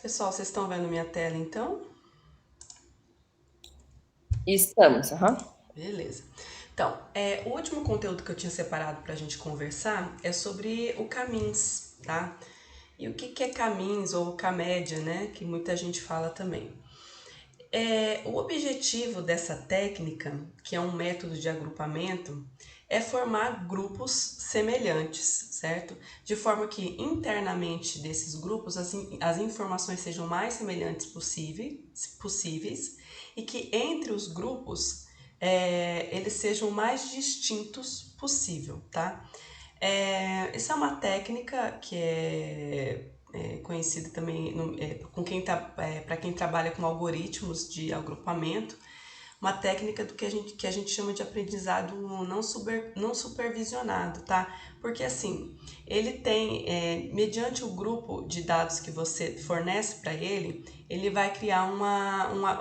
Pessoal, vocês estão vendo minha tela então? Estamos, aham. Beleza. Então, o último conteúdo que eu tinha separado para a gente conversar é sobre o Camins, tá? E o que é Camins ou Camédia, né? Que muita gente fala também. O objetivo dessa técnica, que é um método de agrupamento, é formar grupos semelhantes, certo? De forma que internamente desses grupos as informações sejam mais semelhantes possíveis e que entre os grupos eles sejam mais distintos possível, tá? Essa é uma técnica que é conhecida também para quem trabalha com algoritmos de agrupamento, uma técnica do que a gente chama de aprendizado não supervisionado, tá? Porque assim, ele tem, mediante o grupo de dados que você fornece para ele vai criar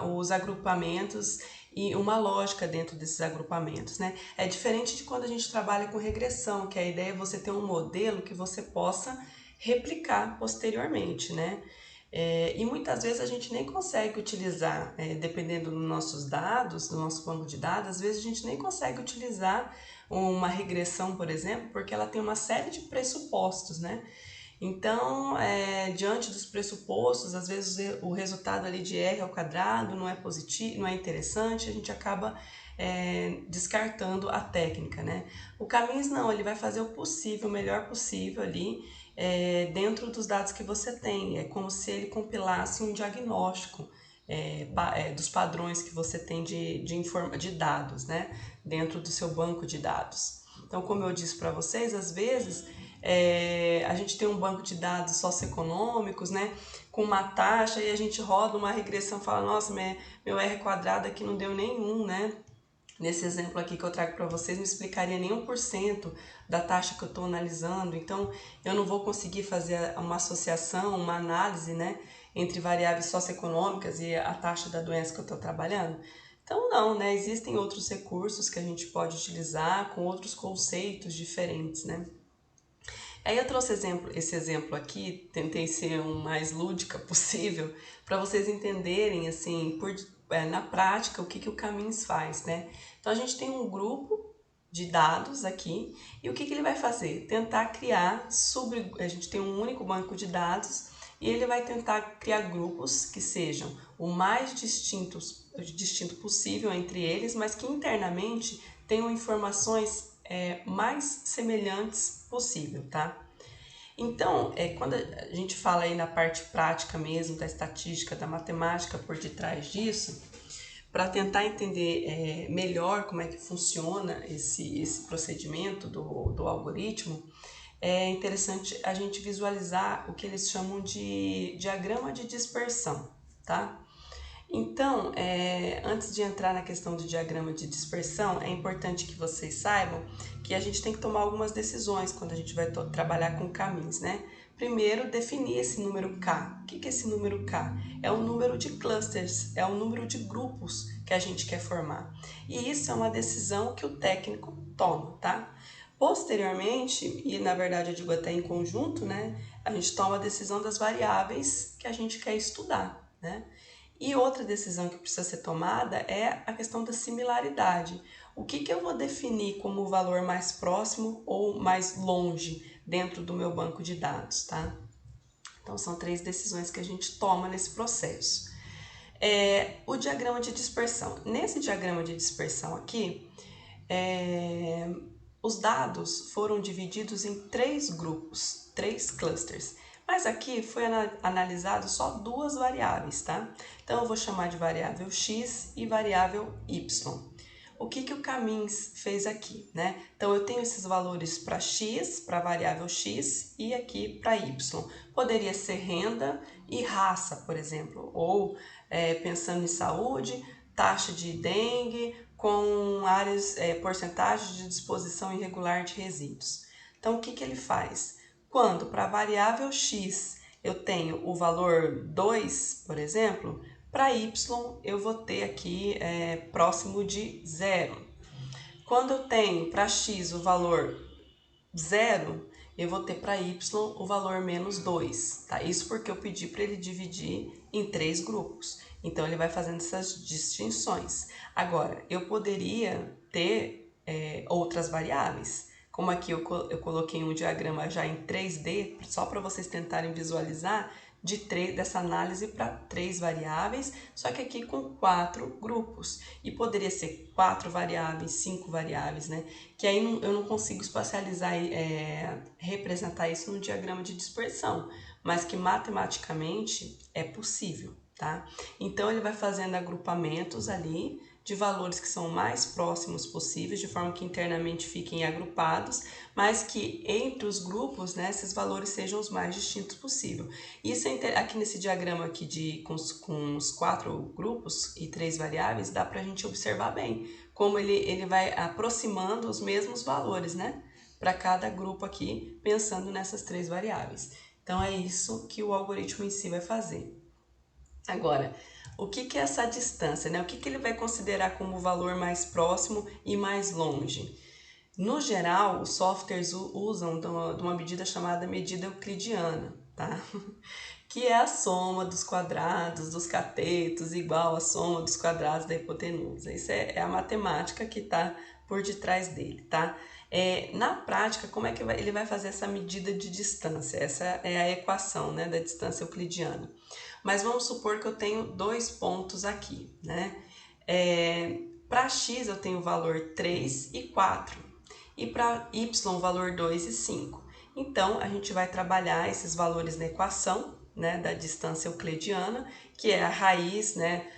os agrupamentos e uma lógica dentro desses agrupamentos, né? É diferente de quando a gente trabalha com regressão, que a ideia é você ter um modelo que você possa replicar posteriormente, né? E muitas vezes a gente nem consegue utilizar, dependendo dos nossos dados, do nosso banco de dados, às vezes a gente nem consegue utilizar uma regressão, por exemplo, porque ela tem uma série de pressupostos, né? Então, diante dos pressupostos, às vezes o resultado ali de R ao quadrado não é positivo, não é interessante, a gente acaba descartando a técnica, né? O Camins não, ele vai fazer o possível, o melhor possível ali dentro dos dados que você tem. É como se ele compilasse um diagnóstico dos padrões que você tem de dados, né? Dentro do seu banco de dados. Então, como eu disse para vocês, às vezes a gente tem um banco de dados socioeconômicos, né? Com uma taxa e a gente roda uma regressão e fala, nossa, meu R quadrado aqui não deu nenhum, né? Nesse exemplo aqui que eu trago para vocês, não explicaria nem 1% da taxa que eu estou analisando, então eu não vou conseguir fazer uma associação, uma análise, né, entre variáveis socioeconômicas e a taxa da doença que eu estou trabalhando. Então, não, né, existem outros recursos que a gente pode utilizar com outros conceitos diferentes, né. Aí eu trouxe esse exemplo aqui, tentei ser o mais lúdica possível, para vocês entenderem, assim, na prática, o que o Camins faz, né? Então a gente tem um grupo de dados aqui, e o que ele vai fazer? Tentar criar a gente tem um único banco de dados, e ele vai tentar criar grupos que sejam o mais distinto possível entre eles, mas que internamente tenham informações mais semelhantes possível, tá? Então, quando a gente fala aí na parte prática mesmo, da estatística, da matemática por detrás disso, para tentar entender melhor como é que funciona esse procedimento do algoritmo, é interessante a gente visualizar o que eles chamam de diagrama de dispersão, tá? Então, antes de entrar na questão do diagrama de dispersão, é importante que vocês saibam que a gente tem que tomar algumas decisões quando a gente vai trabalhar com caminhos, né? Primeiro, definir esse número K. O que é esse número K? É o número de clusters, é o número de grupos que a gente quer formar. E isso é uma decisão que o técnico toma, tá? Posteriormente, e na verdade eu digo até em conjunto, né? A gente toma a decisão das variáveis que a gente quer estudar, né? E outra decisão que precisa ser tomada é a questão da similaridade. O que eu vou definir como o valor mais próximo ou mais longe dentro do meu banco de dados, tá? Então, são três decisões que a gente toma nesse processo. O diagrama de dispersão. Nesse diagrama de dispersão aqui, os dados foram divididos em três grupos, três clusters. Mas aqui foi analisado só duas variáveis, tá? Então eu vou chamar de variável x e variável y. O que o Camins fez aqui, né? Então eu tenho esses valores para x, para a variável x e aqui para y. Poderia ser renda e raça, por exemplo, ou pensando em saúde, taxa de dengue com áreas, porcentagem de disposição irregular de resíduos. Então, o que ele faz? Quando para a variável x eu tenho o valor 2, por exemplo, para y eu vou ter aqui próximo de zero. Quando eu tenho para x o valor zero, eu vou ter para y o valor menos 2, tá? Isso porque eu pedi para ele dividir em 3 grupos. Então, ele vai fazendo essas distinções. Agora, eu poderia ter outras variáveis. Como aqui eu coloquei um diagrama já em 3D, só para vocês tentarem visualizar, dessa análise para 3 variáveis, só que aqui com 4 grupos. E poderia ser 4 variáveis, 5 variáveis, né? Que aí eu não consigo espacializar, representar isso no diagrama de dispersão, mas que matematicamente é possível, tá? Então, ele vai fazendo agrupamentos ali de valores que são mais próximos possíveis, de forma que internamente fiquem agrupados, mas que entre os grupos, né, esses valores sejam os mais distintos possível. Isso aqui nesse diagrama aqui com os 4 grupos e 3 variáveis, dá para a gente observar bem como ele vai aproximando os mesmos valores, né, para cada grupo aqui, pensando nessas 3 variáveis. Então, é isso que o algoritmo em si vai fazer. Agora, o que é essa distância, né? O que ele vai considerar como o valor mais próximo e mais longe? No geral, os softwares usam de uma medida chamada medida euclidiana, tá? Que é a soma dos quadrados dos catetos igual à soma dos quadrados da hipotenusa. Isso é a matemática que está por detrás dele, tá? Na prática, como é que ele vai fazer essa medida de distância? Essa é a equação, né, da distância euclidiana. Mas vamos supor que eu tenho 2 pontos aqui, né? Para x eu tenho o valor 3 e 4, e para y o valor 2 e 5. Então, a gente vai trabalhar esses valores na equação, né, da distância euclidiana, que é a raiz, né,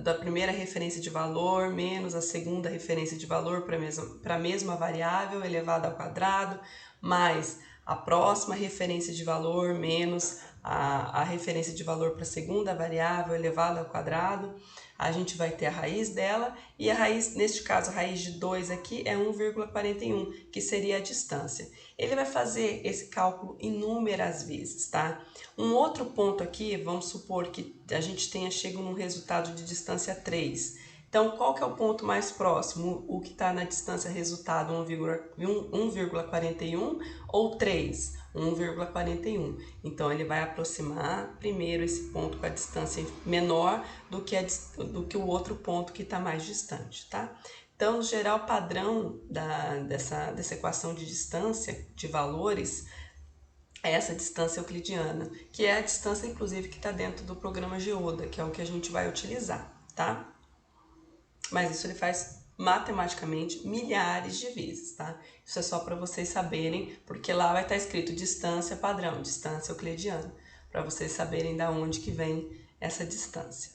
da primeira referência de valor menos a segunda referência de valor para a mesma variável elevada ao quadrado, mais a próxima referência de valor menos a referência de valor para a segunda variável elevada ao quadrado. A gente vai ter a raiz dela, e a raiz, neste caso, a raiz de 2 aqui é 1,41, que seria a distância. Ele vai fazer esse cálculo inúmeras vezes, tá? Um outro ponto aqui, vamos supor que a gente chega num resultado de distância 3. Então, qual que é o ponto mais próximo? O que está na distância resultado 1,41 ou 3? 1,41. Então, ele vai aproximar primeiro esse ponto com a distância menor do que o outro ponto que está mais distante, tá? Então, no geral, o padrão dessa equação de distância de valores é essa distância euclidiana, que é a distância, inclusive, que está dentro do programa Geoda, que é o que a gente vai utilizar, tá? Mas isso ele faz matematicamente milhares de vezes, tá? Isso é só para vocês saberem, porque lá vai estar escrito distância padrão, distância euclidiana, para vocês saberem da onde que vem essa distância.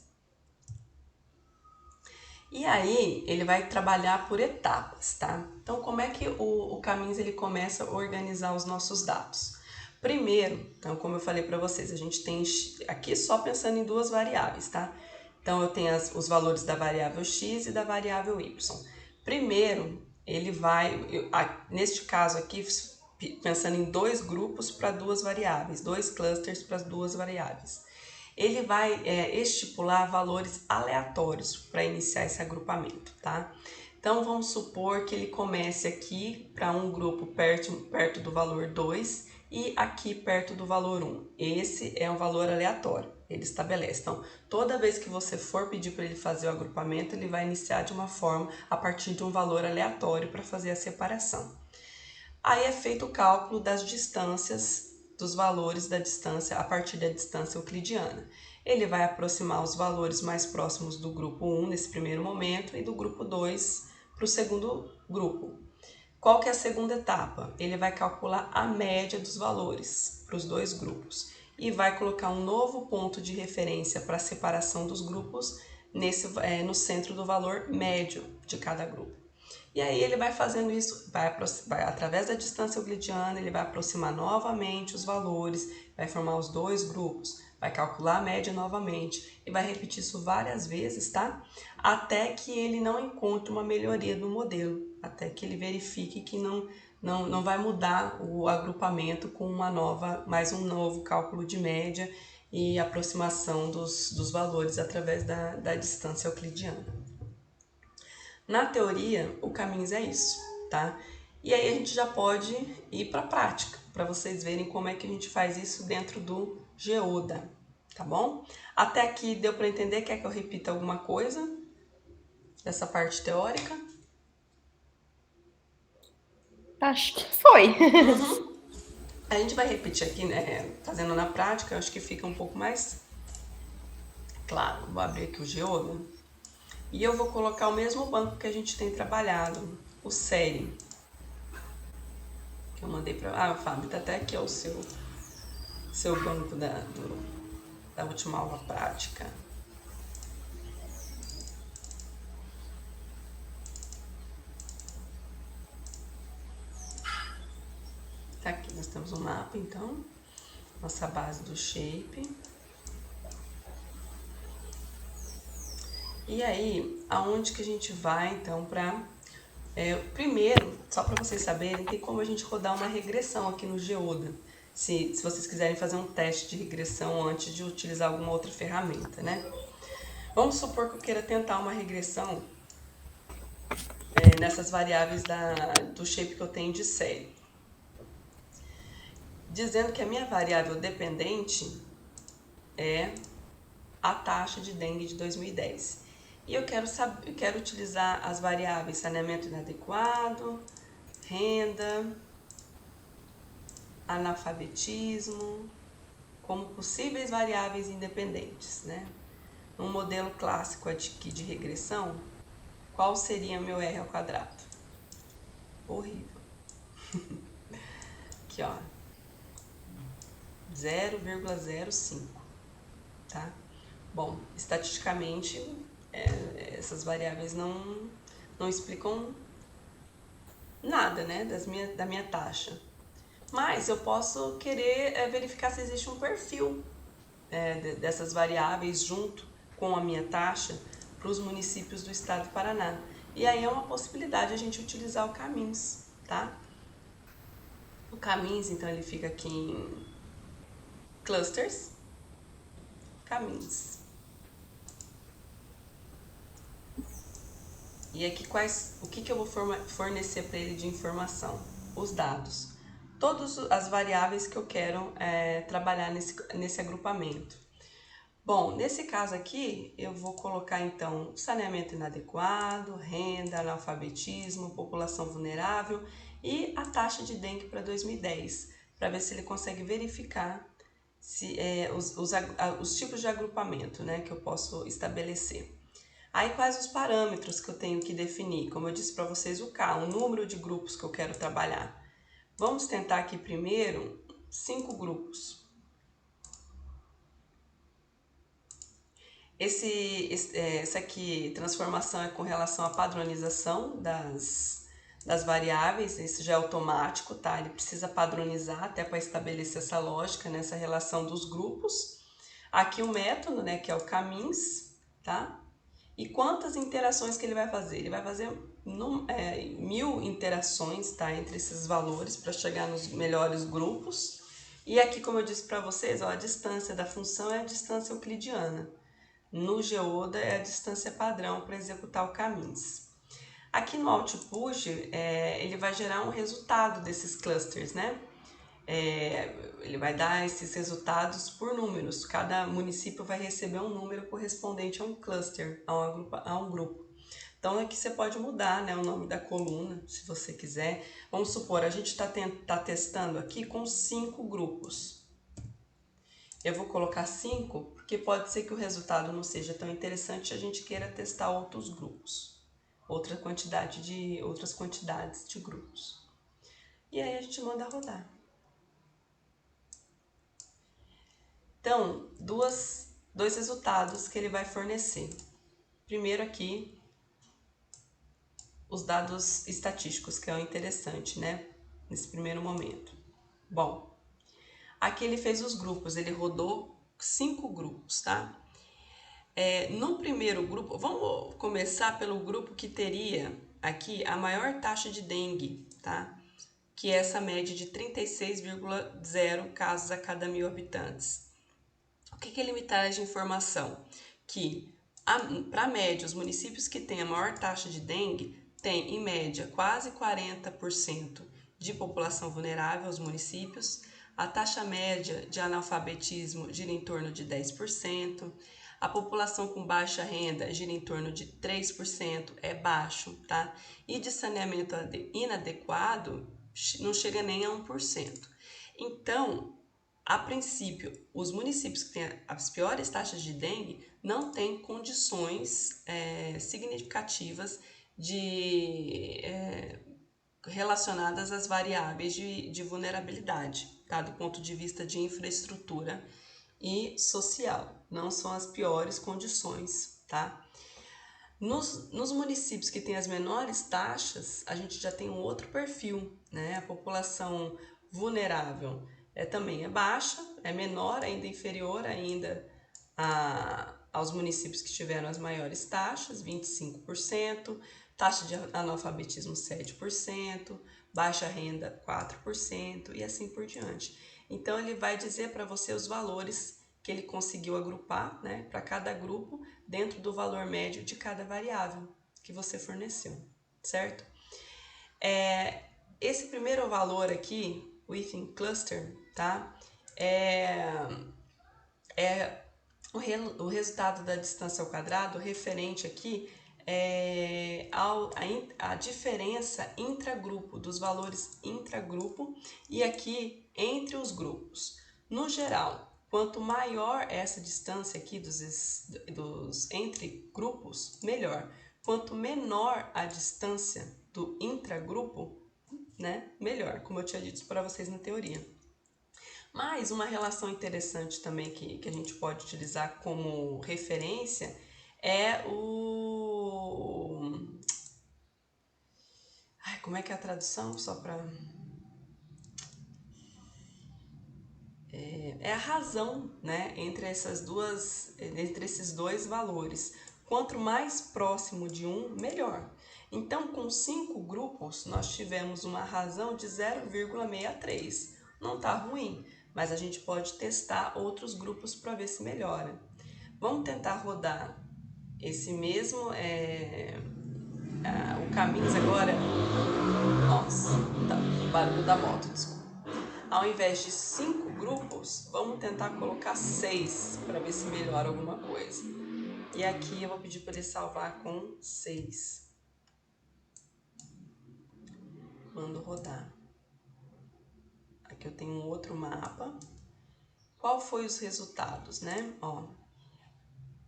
E aí, ele vai trabalhar por etapas, tá? Então, como é que o Caminhos ele começa a organizar os nossos dados? Primeiro, então, como eu falei para vocês, a gente tem aqui só pensando em 2 variáveis, tá? Então, eu tenho os valores da variável x e da variável y. Primeiro, ele vai, neste caso aqui, pensando em 2 grupos para 2 variáveis, 2 clusters para as 2 variáveis. Ele vai estipular valores aleatórios para iniciar esse agrupamento, tá? Então, vamos supor que ele comece aqui para um grupo perto do valor 2 e aqui perto do valor 1. Esse é um valor aleatório, ele estabelece. Então, toda vez que você for pedir para ele fazer o agrupamento, ele vai iniciar de uma forma a partir de um valor aleatório para fazer a separação. Aí é feito o cálculo das distâncias, dos valores da distância a partir da distância euclidiana. Ele vai aproximar os valores mais próximos do grupo 1 nesse primeiro momento e do grupo 2 para o segundo grupo. Qual que é a segunda etapa? Ele vai calcular a média dos valores para os 2 grupos e vai colocar um novo ponto de referência para a separação dos grupos no centro do valor médio de cada grupo. E aí ele vai fazendo isso, vai através da distância euclidiana, ele vai aproximar novamente os valores, vai formar os 2 grupos, vai calcular a média novamente e vai repetir isso várias vezes, tá? Até que ele não encontre uma melhoria do modelo, até que ele verifique que não vai mudar o agrupamento com mais um novo cálculo de média e aproximação dos valores através da distância euclidiana. Na teoria, o Caminhos é isso, tá? E aí a gente já pode ir para a prática, para vocês verem como é que a gente faz isso dentro do Geoda, tá bom? Até aqui deu para entender? Quer que eu repita alguma coisa dessa parte teórica? Acho que foi. A gente vai repetir aqui, né, fazendo na prática, eu acho que fica um pouco mais claro. Vou abrir aqui o Geoda e eu vou colocar o mesmo banco que a gente tem trabalhado, o série, que eu mandei para... Ah, Fábio, tá até aqui ó, o seu banco da última aula prática. Tá aqui, nós temos um mapa, então, nossa base do shape. E aí, aonde que a gente vai, então, para... primeiro, só para vocês saberem, tem como a gente rodar uma regressão aqui no Geoda. Se vocês quiserem fazer um teste de regressão antes de utilizar alguma outra ferramenta, né? Vamos supor que eu queira tentar uma regressão nessas variáveis do shape que eu tenho de série. Dizendo que a minha variável dependente é a taxa de dengue de 2010. E eu quero utilizar as variáveis saneamento inadequado, renda, analfabetismo, como possíveis variáveis independentes, né? Um modelo clássico aqui de regressão, qual seria meu R ao quadrado? Horrível. Aqui, ó, 0,05, tá? Bom, estatisticamente, essas variáveis não explicam nada, né, da minha taxa. Mas eu posso querer verificar se existe um perfil dessas variáveis junto com a minha taxa para os municípios do estado do Paraná. E aí é uma possibilidade a gente utilizar o Caminhos, tá? O Caminhos, então, ele fica aqui em clusters, Caminhos. E aqui o que eu vou fornecer para ele de informação? Os dados. Todas as variáveis que eu quero trabalhar nesse agrupamento. Bom, nesse caso aqui, eu vou colocar então saneamento inadequado, renda, analfabetismo, população vulnerável e a taxa de dengue para 2010, para ver se ele consegue verificar se, os tipos de agrupamento, né, que eu posso estabelecer. Aí quais os parâmetros que eu tenho que definir? Como eu disse para vocês, o K, o número de grupos que eu quero trabalhar. Vamos tentar aqui primeiro 5 grupos. Essa aqui, transformação é com relação à padronização das variáveis, isso já é automático, tá? Ele precisa padronizar até para estabelecer essa lógica, nessa relação dos grupos. Aqui o método, né, que é o caminhos, tá? E quantas interações que ele vai fazer? Ele vai fazer 1000 interações, tá, entre esses valores para chegar nos melhores grupos. E aqui, como eu disse para vocês, ó, a distância da função é a distância euclidiana. No Geoda é a distância padrão para executar o caminhos. Aqui no Output, ele vai gerar um resultado desses clusters, né? Ele vai dar esses resultados por números. Cada município vai receber um número correspondente a um cluster, a um grupo. Então aqui você pode mudar, né, o nome da coluna, se você quiser. Vamos supor, a gente está testando aqui com 5 grupos. Eu vou colocar 5, porque pode ser que o resultado não seja tão interessante e a gente queira testar outros grupos, outras quantidades de grupos. E aí a gente manda rodar. Então, dois resultados que ele vai fornecer. Primeiro aqui, os dados estatísticos, que é o interessante, né? Nesse primeiro momento. Bom, aqui ele fez os grupos, ele rodou 5 grupos, tá? No primeiro grupo, vamos começar pelo grupo que teria aqui a maior taxa de dengue, tá? Que é essa média de 36,0 casos a cada 1000 habitantes. O que ele me traz de informação? Que, para a média, os municípios que têm a maior taxa de dengue tem, em média, quase 40% de população vulnerável aos municípios. A taxa média de analfabetismo gira em torno de 10%. A população com baixa renda gira em torno de 3%, é baixo, tá? E de saneamento inadequado não chega nem a 1%. Então, a princípio, os municípios que têm as piores taxas de dengue não têm condições significativas relacionadas às variáveis de vulnerabilidade, tá? Do ponto de vista de infraestrutura e social. Não são as piores condições, tá? Nos municípios que têm as menores taxas, a gente já tem um outro perfil, né? A população vulnerável também é baixa, é menor, ainda inferior ainda aos municípios que tiveram as maiores taxas, 25%, taxa de analfabetismo 7%, baixa renda 4% e assim por diante. Então ele vai dizer para você os valores que ele conseguiu agrupar, né, para cada grupo dentro do valor médio de cada variável que você forneceu, certo? Esse primeiro valor aqui, within cluster, tá? O resultado da distância ao quadrado referente aqui a diferença intragrupo, dos valores intragrupo e aqui entre os grupos. No geral, quanto maior essa distância aqui dos entre grupos, melhor. Quanto menor a distância do intragrupo, né, melhor, como eu tinha dito para vocês na teoria. Mas uma relação interessante também que a gente pode utilizar como referência é como é que é a tradução? Só para... É a razão, né, entre esses dois valores. Quanto mais próximo de um, melhor. Então, com 5 grupos, nós tivemos uma razão de 0,63. Não está ruim, mas a gente pode testar outros grupos para ver se melhora. Vamos tentar rodar esse mesmo, o Caminhos agora. Nossa, tá, o barulho da moto, desculpa. Ao invés de 5 grupos, vamos tentar colocar 6 para ver se melhora alguma coisa. E aqui eu vou pedir para ele salvar com 6. Mando rodar. Aqui eu tenho um outro mapa. Qual foi os resultados, né? Ó,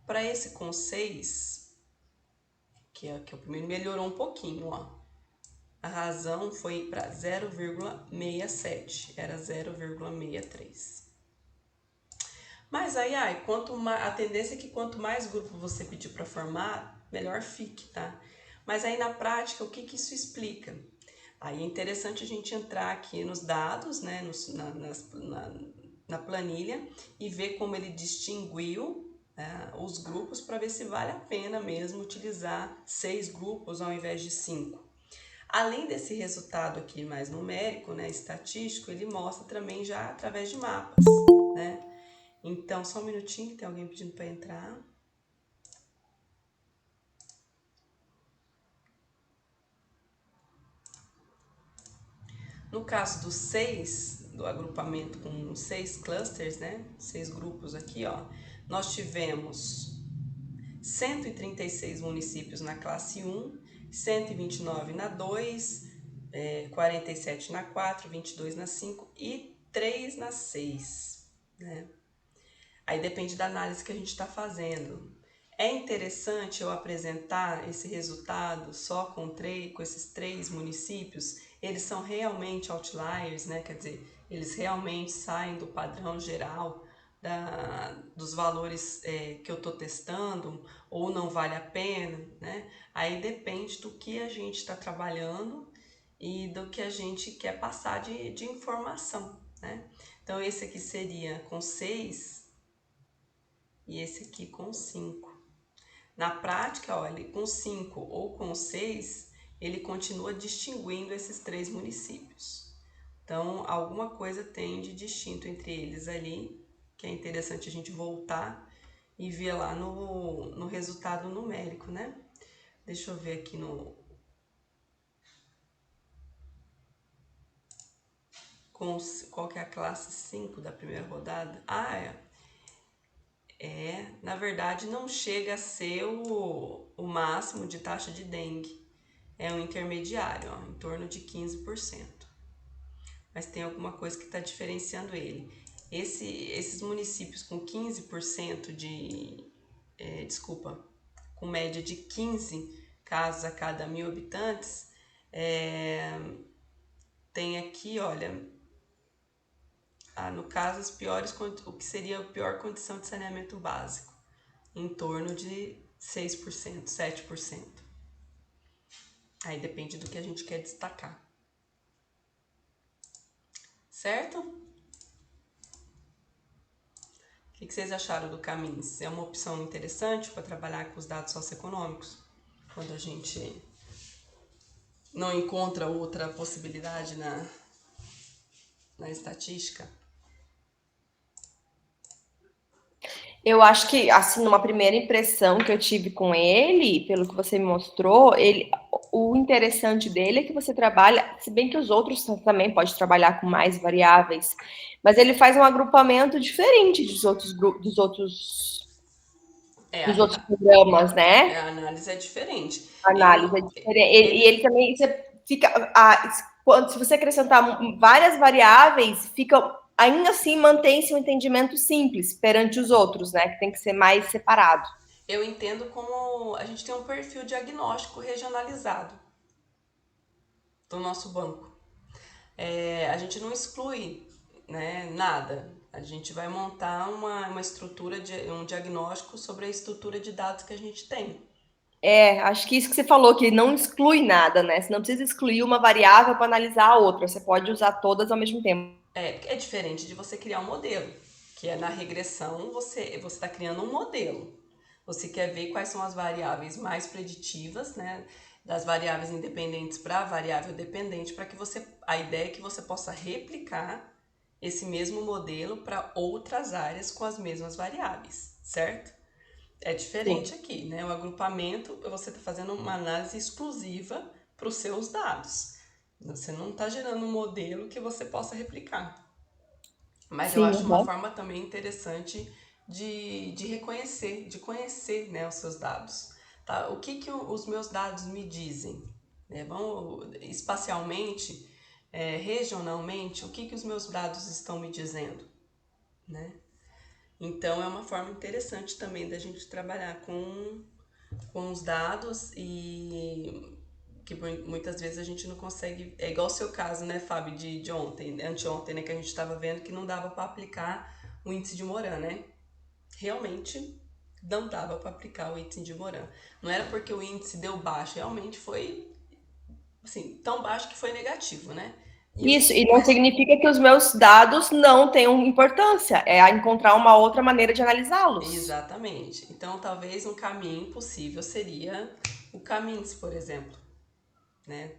para esse com 6, que é o primeiro, melhorou um pouquinho, ó. A razão foi para 0,67, era 0,63. Mas aí, a tendência é que quanto mais grupo você pedir para formar, melhor fique, tá? Mas aí na prática, o que isso explica? Aí é interessante a gente entrar aqui nos dados, né, na planilha e ver como ele distinguiu os grupos para ver se vale a pena mesmo utilizar 6 grupos ao invés de 5. Além desse resultado aqui mais numérico, né, estatístico, ele mostra também já através de mapas, né? Então, só um minutinho, tem alguém pedindo para entrar. No caso do 6, do agrupamento com 6 clusters, né? 6 grupos aqui, ó. Nós tivemos 136 municípios na classe 1, 129 na 2, 47 na 4, 22 na 5 e 3 na 6, né? Aí depende da análise que a gente está fazendo. É interessante eu apresentar esse resultado só com esses 3 municípios. Eles são realmente outliers, né? Quer dizer, eles realmente saem do padrão geral dos valores que eu estou testando, ou não vale a pena, né? Aí depende do que a gente está trabalhando e do que a gente quer passar de informação, né? Então esse aqui seria com 6 e esse aqui com 5. Na prática, olha, com 5 ou com 6, ele continua distinguindo esses 3 municípios. Então, alguma coisa tem de distinto entre eles ali, que é interessante a gente voltar e ver lá no resultado numérico, né? Deixa eu ver aqui qual que é a classe 5 da primeira rodada? Na verdade não chega a ser o máximo de taxa de dengue. É um intermediário, ó, em torno de 15%. Mas tem alguma coisa que está diferenciando ele. Esses municípios com 15% com média de 15 casos a cada 1.000 habitantes, tem aqui, olha, no caso, o que seria a pior condição de saneamento básico, em torno de 6%, 7%. Aí depende do que a gente quer destacar. Certo? O que vocês acharam do Camins? É uma opção interessante para trabalhar com os dados socioeconômicos? Quando a gente não encontra outra possibilidade na estatística? Eu acho que, assim, numa primeira impressão que eu tive com ele, pelo que você me mostrou, o interessante dele é que você trabalha, se bem que os outros também pode trabalhar com mais variáveis, mas ele faz um agrupamento diferente É, dos outros programas, a né? análise é diferente. A análise é diferente. E ele também, você fica, se você acrescentar várias variáveis, fica ainda assim mantém-se um entendimento simples perante os outros, né? Que tem que ser mais separado. Eu entendo como a gente tem um perfil diagnóstico regionalizado do nosso banco. A gente não exclui, né, nada. A gente vai montar uma estrutura, um diagnóstico sobre a estrutura de dados que a gente tem. Acho que isso que você falou, que não exclui nada, né? Você não precisa excluir uma variável para analisar a outra, você pode usar todas ao mesmo tempo. É diferente de você criar um modelo, que é na regressão você está criando um modelo. Você quer ver quais são as variáveis mais preditivas, né? Das variáveis independentes para a variável dependente, para que a ideia é que você possa replicar esse mesmo modelo para outras áreas com as mesmas variáveis, certo? É diferente Sim, aqui, né? O agrupamento, você está fazendo uma análise exclusiva para os seus dados. Você não está gerando um modelo que você possa replicar. Mas eu sim, acho uma uhum. forma também interessante de reconhecer, de conhecer, né, os seus dados. Tá? O que os meus dados me dizem? Vamos, espacialmente, regionalmente, o que os meus dados estão me dizendo? Né? Então, é uma forma interessante também da gente trabalhar com os dados e que muitas vezes a gente não consegue. É igual o seu caso, né, Fábio, de ontem, anteontem, né, que a gente estava vendo que não dava para aplicar o índice de Moran, né? Realmente não dava para aplicar o índice de Moran. Não era porque o índice deu baixo, realmente foi assim, tão baixo que foi negativo, né? Isso, e não Mas significa que os meus dados não tenham importância, é encontrar uma outra maneira de analisá-los. exatamente. Então, talvez um caminho possível seria o Camins, por exemplo, né?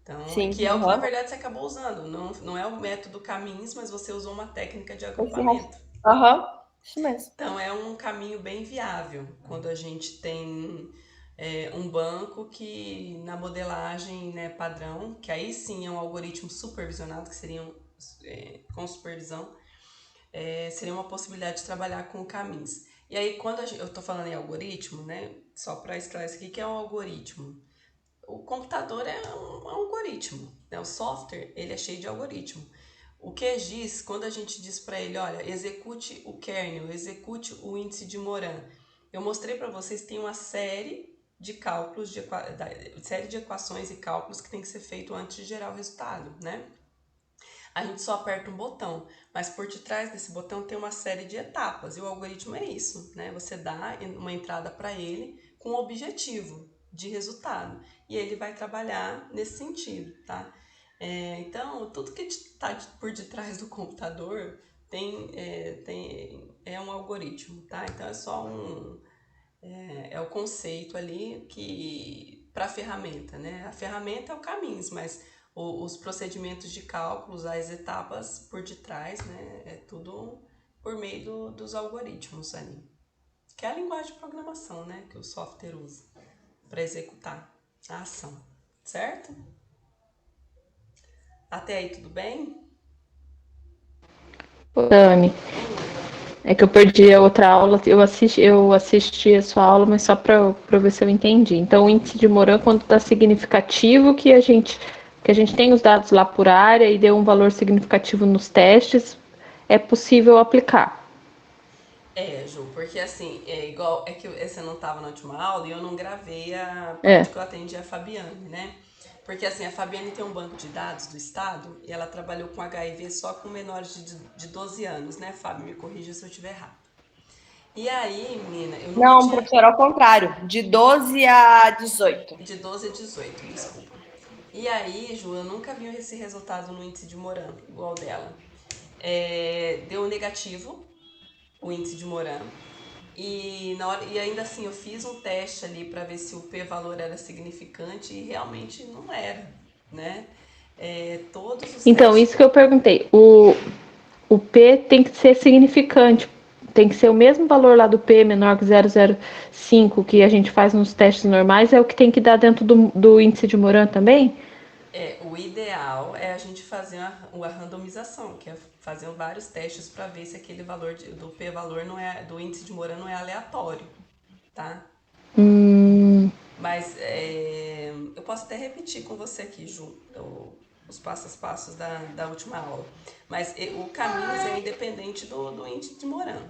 Então, Sim, que é o que na uhum. verdade você acabou usando. Não é o método Camins, mas você usou uma técnica de Esse agrupamento. aham, isso mesmo. Então, é um caminho bem viável quando a gente tem um banco que na modelagem, né, padrão, que aí sim é um algoritmo supervisionado, que seriam com supervisão, seria uma possibilidade de trabalhar com caminhos. E aí, quando eu estou falando em algoritmo, né, só para esclarecer o que é um algoritmo. O computador é um algoritmo, né? O software, ele é cheio de algoritmo. O QGIS, quando a gente diz para ele, olha, execute o kernel, execute o índice de Moran. Eu mostrei para vocês que tem uma série de cálculos, série de equações e cálculos que tem que ser feito antes de gerar o resultado, né? A gente só aperta um botão, mas por detrás desse botão tem uma série de etapas, e o algoritmo é isso, né? Você dá uma entrada para ele com um objetivo de resultado, e ele vai trabalhar nesse sentido, tá? Então, tudo que está por detrás do computador é um algoritmo, tá? Então, é o conceito ali que para a ferramenta, né? A ferramenta é o caminho, mas os procedimentos de cálculos, as etapas por detrás, né? É tudo por meio dos algoritmos ali. Que é a linguagem de programação, né? Que o software usa para executar a ação, certo? Até aí tudo bem? Dani, Hum, é que eu perdi a outra aula, eu assisti a sua aula, mas só para ver se eu entendi. Então, o índice de Moran, quando está significativo, que a gente tem os dados lá por área e deu um valor significativo nos testes, é possível aplicar. Ju, porque assim, é igual, é que você não estava na última aula e eu não gravei a É. parte que eu atendi a Fabiane, né? Porque assim, a Fabiane tem um banco de dados do estado e ela trabalhou com HIV só com menores de 12 anos, né, Fábio? Me corrija se eu estiver errado. E aí, menina, eu nunca Não, tinha. professor, ao contrário, de 12 a 18. De 12 a 18, desculpa. E aí, Ju, eu nunca vi esse resultado no índice de Moran, igual dela. Deu negativo o índice de Moran. E ainda assim, eu fiz um teste ali para ver se o p-valor era significante e realmente não era, né? Todos os Então, testes. isso que eu perguntei. O P tem que ser significante. Tem que ser o mesmo valor lá do P menor que 0,05 que a gente faz nos testes normais, é o que tem que dar dentro do índice de Moran também? O ideal é a gente fazer uma randomização, que é fazer vários testes para ver se aquele valor do p-valor não é do índice de Moran não é aleatório, tá? Mas eu posso até repetir com você aqui, Ju, os passos a passos da última aula. Mas o Caminhos é independente do índice de Moran.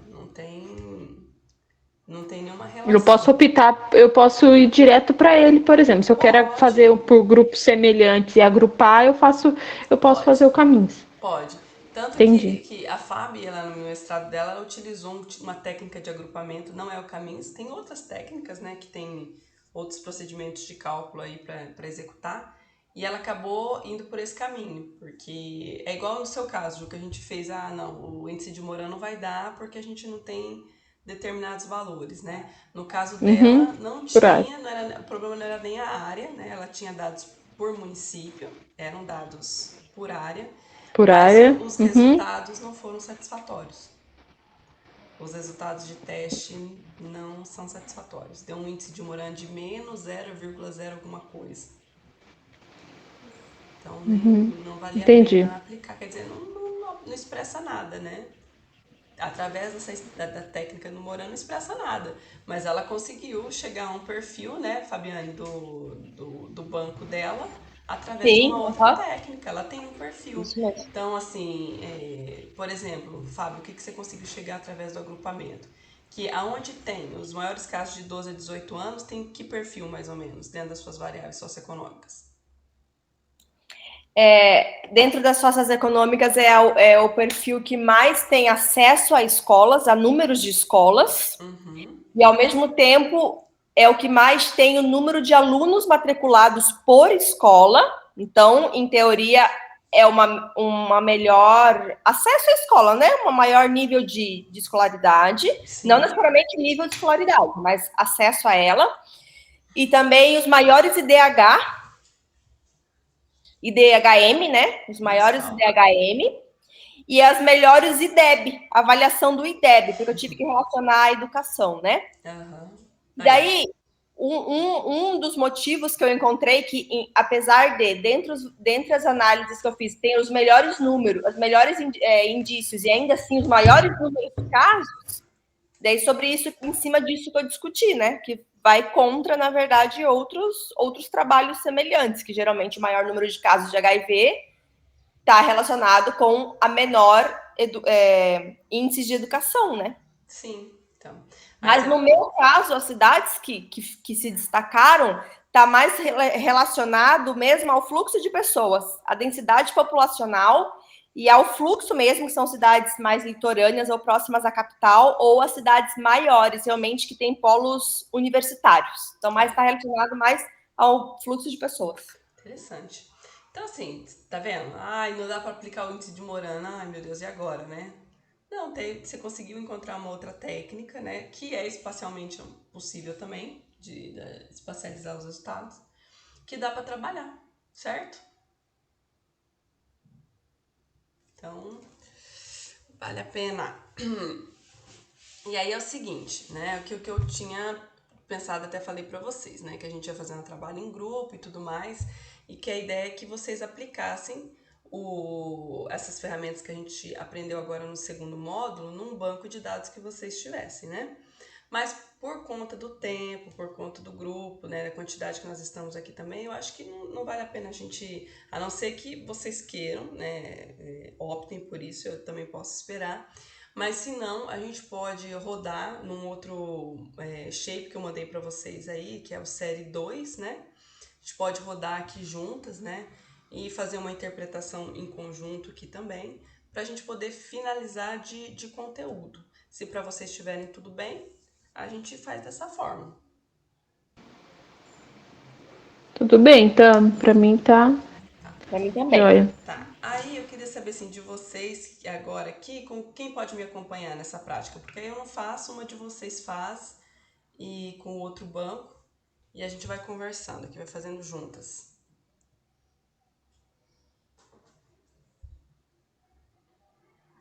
Não tem nenhuma Eu posso relação. optar, eu posso ir direto para ele, por exemplo. Se eu quero Pode, fazer por grupos semelhantes e agrupar, eu posso pode, fazer o caminho. pode. Tanto Entendi. que a Fábio, ela, no mestrado dela, ela utilizou uma técnica de agrupamento, não é o Caminhos, tem outras técnicas, né, que tem outros procedimentos de cálculo aí para executar, e ela acabou indo por esse caminho, porque é igual no seu caso, Ju, que a gente fez, não, o índice de Moran não vai dar porque a gente não tem determinados valores, né? No caso Uhum. dela, não Por área. tinha, o problema não era nem a área, né? Ela tinha dados por município, eram dados por área, Por mas área. os Uhum. resultados não foram satisfatórios. Os resultados de teste não são satisfatórios. Deu um índice de Moran de menos 0,0 alguma coisa. Então não valia a Entendi. pena aplicar. Quer dizer, não expressa nada, né? Através da técnica do Moran não expressa nada. Mas ela conseguiu chegar a um perfil, né, Fabiane, do banco dela, através de uma Sim, outra uhum, técnica. Ela tem um perfil. isso mesmo. Então, assim, por exemplo, Fábio, o que você conseguiu chegar através do agrupamento? Que aonde tem os maiores casos de 12 a 18 anos, tem que perfil, mais ou menos, dentro das suas variáveis socioeconômicas? Dentro das forças econômicas é o perfil que mais tem acesso a escolas, a números de escolas, Uhum. e ao mesmo tempo é o que mais tem o número de alunos matriculados por escola. Então, em teoria, é uma melhor acesso à escola, né? Um maior nível de escolaridade, não Sim. necessariamente nível de escolaridade, mas acesso a ela. E também os maiores IDHM, né? Os maiores Mensal. IDHM e as melhores IDEB, avaliação do IDEB, porque eu tive que relacionar a educação, né? Aham. E Aí, ó. daí, um dos motivos que eu encontrei que, apesar de, dentre as análises que eu fiz, tem os melhores números, os melhores indícios e ainda assim os maiores números de casos, daí sobre isso, em cima disso que eu discuti, né? Que vai contra, na verdade, outros trabalhos semelhantes, que geralmente o maior número de casos de HIV está relacionado com a menor índice de educação, né? Sim. Então. Aí Mas você. no meu caso, as cidades que se destacaram está mais relacionado mesmo ao fluxo de pessoas, à densidade populacional e ao fluxo mesmo, que são cidades mais litorâneas ou próximas à capital, ou as cidades maiores, realmente, que têm polos universitários. Então, mais está relacionado mais ao fluxo de pessoas. Interessante. Então, assim, tá vendo? Ai, não dá pra aplicar o índice de Morana. Ai, meu Deus, e agora, né? Não, você conseguiu encontrar uma outra técnica, né? Que é espacialmente possível também, de espacializar os resultados, que dá pra trabalhar, certo? Então, vale a pena. E aí é o seguinte, né? O que eu tinha pensado, até falei pra vocês, né? Que a gente ia fazer um trabalho em grupo e tudo mais, e que a ideia é que vocês aplicassem essas ferramentas que a gente aprendeu agora no segundo módulo num banco de dados que vocês tivessem, né? Mas por conta do tempo, por conta do grupo, né, da quantidade que nós estamos aqui também, eu acho que não vale a pena a gente, a não ser que vocês queiram, né, optem por isso, eu também posso esperar. Mas se não, a gente pode rodar num outro shape que eu mandei para vocês aí, que é o série 2, né? A gente pode rodar aqui juntas, né? E fazer uma interpretação em conjunto aqui também, para a gente poder finalizar de conteúdo. Se para vocês estiverem tudo bem, a gente faz dessa forma. Tudo bem, então, pra mim tá Pra mim também. joia. Tá. Aí eu queria saber assim de vocês agora aqui, com quem pode me acompanhar nessa prática, porque aí eu não faço, uma de vocês faz e com o outro banco e a gente vai conversando aqui, vai fazendo juntas.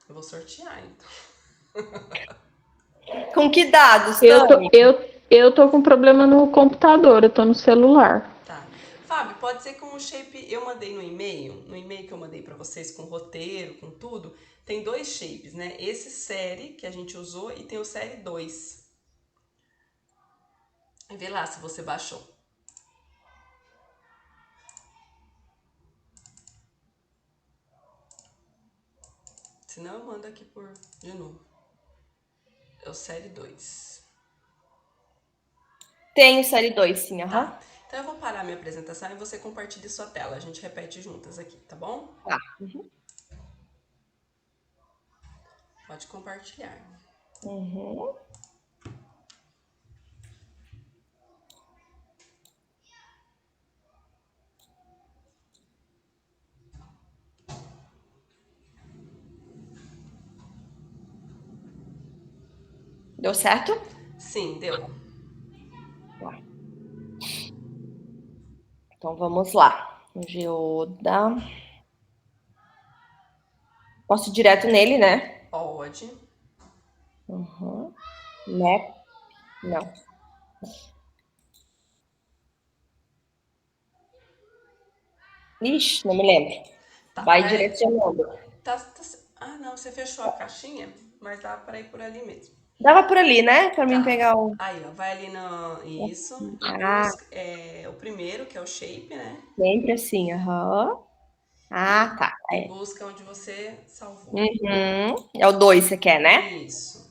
Eu vou sortear, então. Com que dados, Eu tô, Tami? eu, eu tô com problema no computador, eu tô no celular. Tá. Fábio, pode ser com o shape eu mandei no e-mail que eu mandei pra vocês com roteiro, com tudo, tem dois shapes, né? Esse série que a gente usou e tem o série 2. Vê lá se você baixou. Senão eu mando aqui por de novo. É o série 2. Tenho série 2, sim, aham. Tá. Então eu vou parar minha apresentação e você compartilha sua tela. A gente repete juntas aqui, tá bom? Tá. Uhum. Pode compartilhar. Uhum. Deu certo? Sim, deu. Tá. Então vamos lá. Geoda. Posso ir direto nele, né? Pode. Uhum. Map. Não. Ixi, não me lembro. Tá, Vai vai. direcionando. Ah, não, você fechou a caixinha, mas dá para ir por ali mesmo. Dava por ali, né? Pra mim Tá. pegar o. Aí, ó, vai ali no isso e Ah, busca o primeiro, que é o shape, né? sempre assim, aham. Ah, tá. E É. busca onde você salvou. Uhum. É o 2, você quer, né? Isso.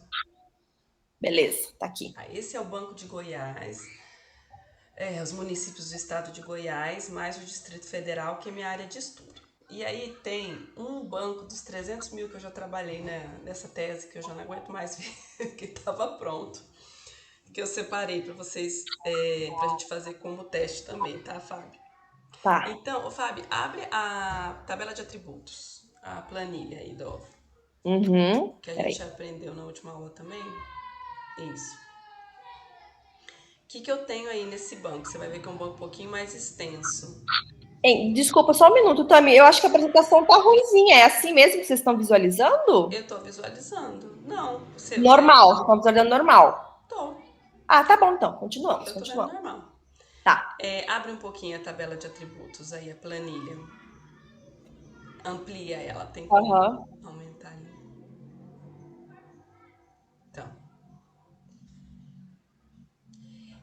Beleza, tá aqui. Tá, esse é o Banco de Goiás, os municípios do estado de Goiás, mais o Distrito Federal, que é minha área de estudo. E aí tem um banco dos 300 mil que eu já trabalhei, né, nessa tese, que eu já não aguento mais ver, que estava pronto, que eu separei para vocês, para a gente fazer como teste também, tá, Fábio? Tá. Então, Fábio, abre a tabela de atributos, a planilha aí Uhum. que a Peraí. gente aprendeu na última aula também. Isso. O que eu tenho aí nesse banco? Você vai ver que é um banco um pouquinho mais extenso. Ei, desculpa, só um minuto, Tami. Eu acho que a apresentação tá ruinzinha. É assim mesmo que vocês estão visualizando? Eu tô visualizando. Não, você Normal, vocês estão visualizando normal. tô. Ah, tá bom então. Continuamos, Eu tô vendo continuamos. normal. Tá. Abre um pouquinho a tabela de atributos aí, a planilha. Amplia ela, tem como Aham. aumentar aí. Então,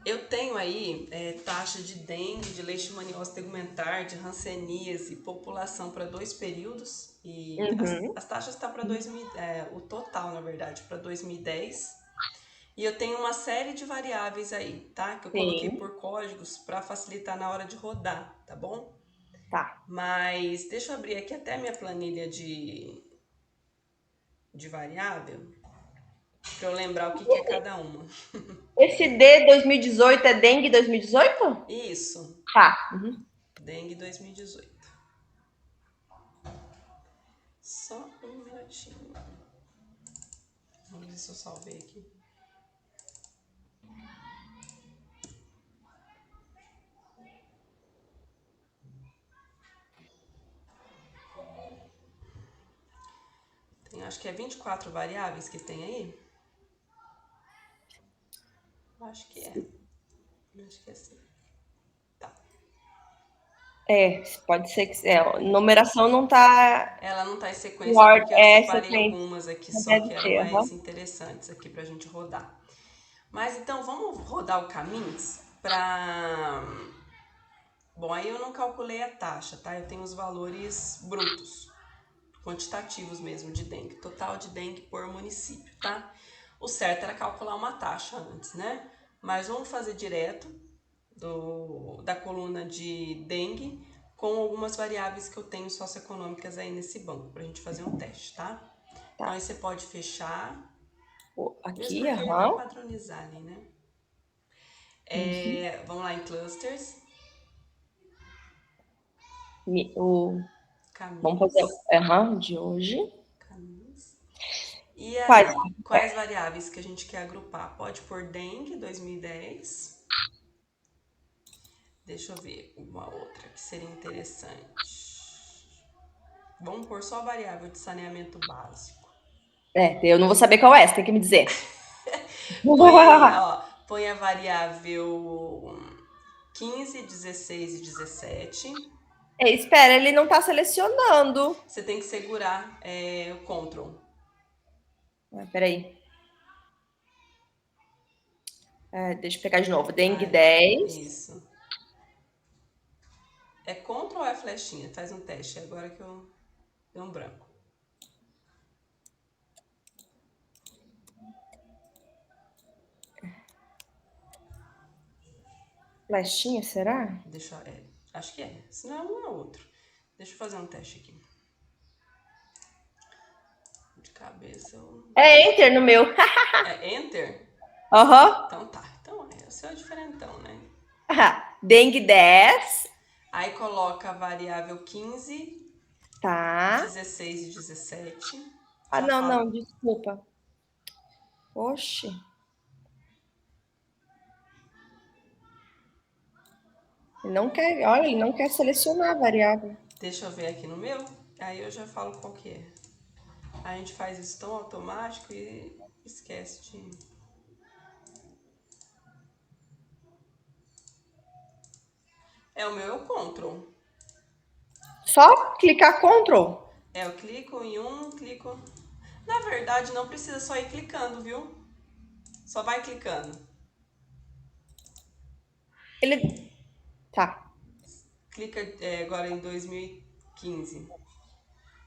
eu tenho aí taxa de dengue, de leishmaniose tegumentar, de hanseníase, população para 2 períodos e Uhum. as taxas estão para 2000, o total na verdade para 2010. E eu tenho uma série de variáveis aí, tá? Que eu coloquei Sim. por códigos para facilitar na hora de rodar, tá bom? Tá. Mas deixa eu abrir aqui até a minha planilha de variável para eu lembrar o que é cada uma. Esse D 2018 é dengue 2018? Isso, Tá. Uhum. dengue 2018. Só um minutinho. Vamos ver se eu salvei aqui. Tem, acho que é 24 variáveis que tem aí. Acho que é. Acho que é assim. Tá. Pode ser que numeração não tá Ela não tá em em sequência ordem, porque eu separei sequência, algumas aqui mas só deve que eram ser, aham. mais interessantes aqui pra gente rodar. Mas então vamos rodar o Caminhos para. Bom, aí eu não calculei a taxa, tá? Eu tenho os valores brutos, quantitativos mesmo de dengue, total de dengue por município, tá? O certo era calcular uma taxa antes, né? Mas vamos fazer direto da coluna de dengue com algumas variáveis que eu tenho socioeconômicas aí nesse banco, pra gente fazer um teste, tá? Então Tá. aí você pode fechar, mesmo Aqui, porque ele vai aham. padronizar ali, né? Uhum. Vamos lá em clusters, Mi- O, vamos fazer caminhos, de hoje. caminhos. E Quais? aí, quais variáveis que a gente quer agrupar? Pode pôr dengue 2010. Deixa eu ver uma outra que seria interessante. Vamos pôr só a variável de saneamento básico. Eu não vou saber qual é, você tem que me dizer. Põe aí, ó, põe a variável 15, 16 e 17. Espera, ele não tá selecionando. Você tem que segurar o Ctrl. Peraí. Deixa eu pegar de novo. Dengue Aí, 10. isso. É Ctrl ou é flechinha? Faz um teste agora que eu dei um branco. Flechinha, será? Deixa acho que é. Se não é um é outro. Deixa eu fazer um teste aqui. De cabeça eu... É Enter no meu. É Enter? Aham. Então tá. Então o seu é diferentão, né? Dengue 10. Aí coloca a variável 15, Tá. 16 e 17. Ah, Já não, fala. não, desculpa. Oxe. Ele não quer selecionar a variável. Deixa eu ver aqui no meu. Aí eu já falo qual que é. A gente faz isso tão automático e esquece de... O meu é o Ctrl. Só clicar Ctrl. Eu clico em um, clico... Na verdade, não precisa só ir clicando, viu? Só vai clicando. Ele. Tá. Clica agora em 2015.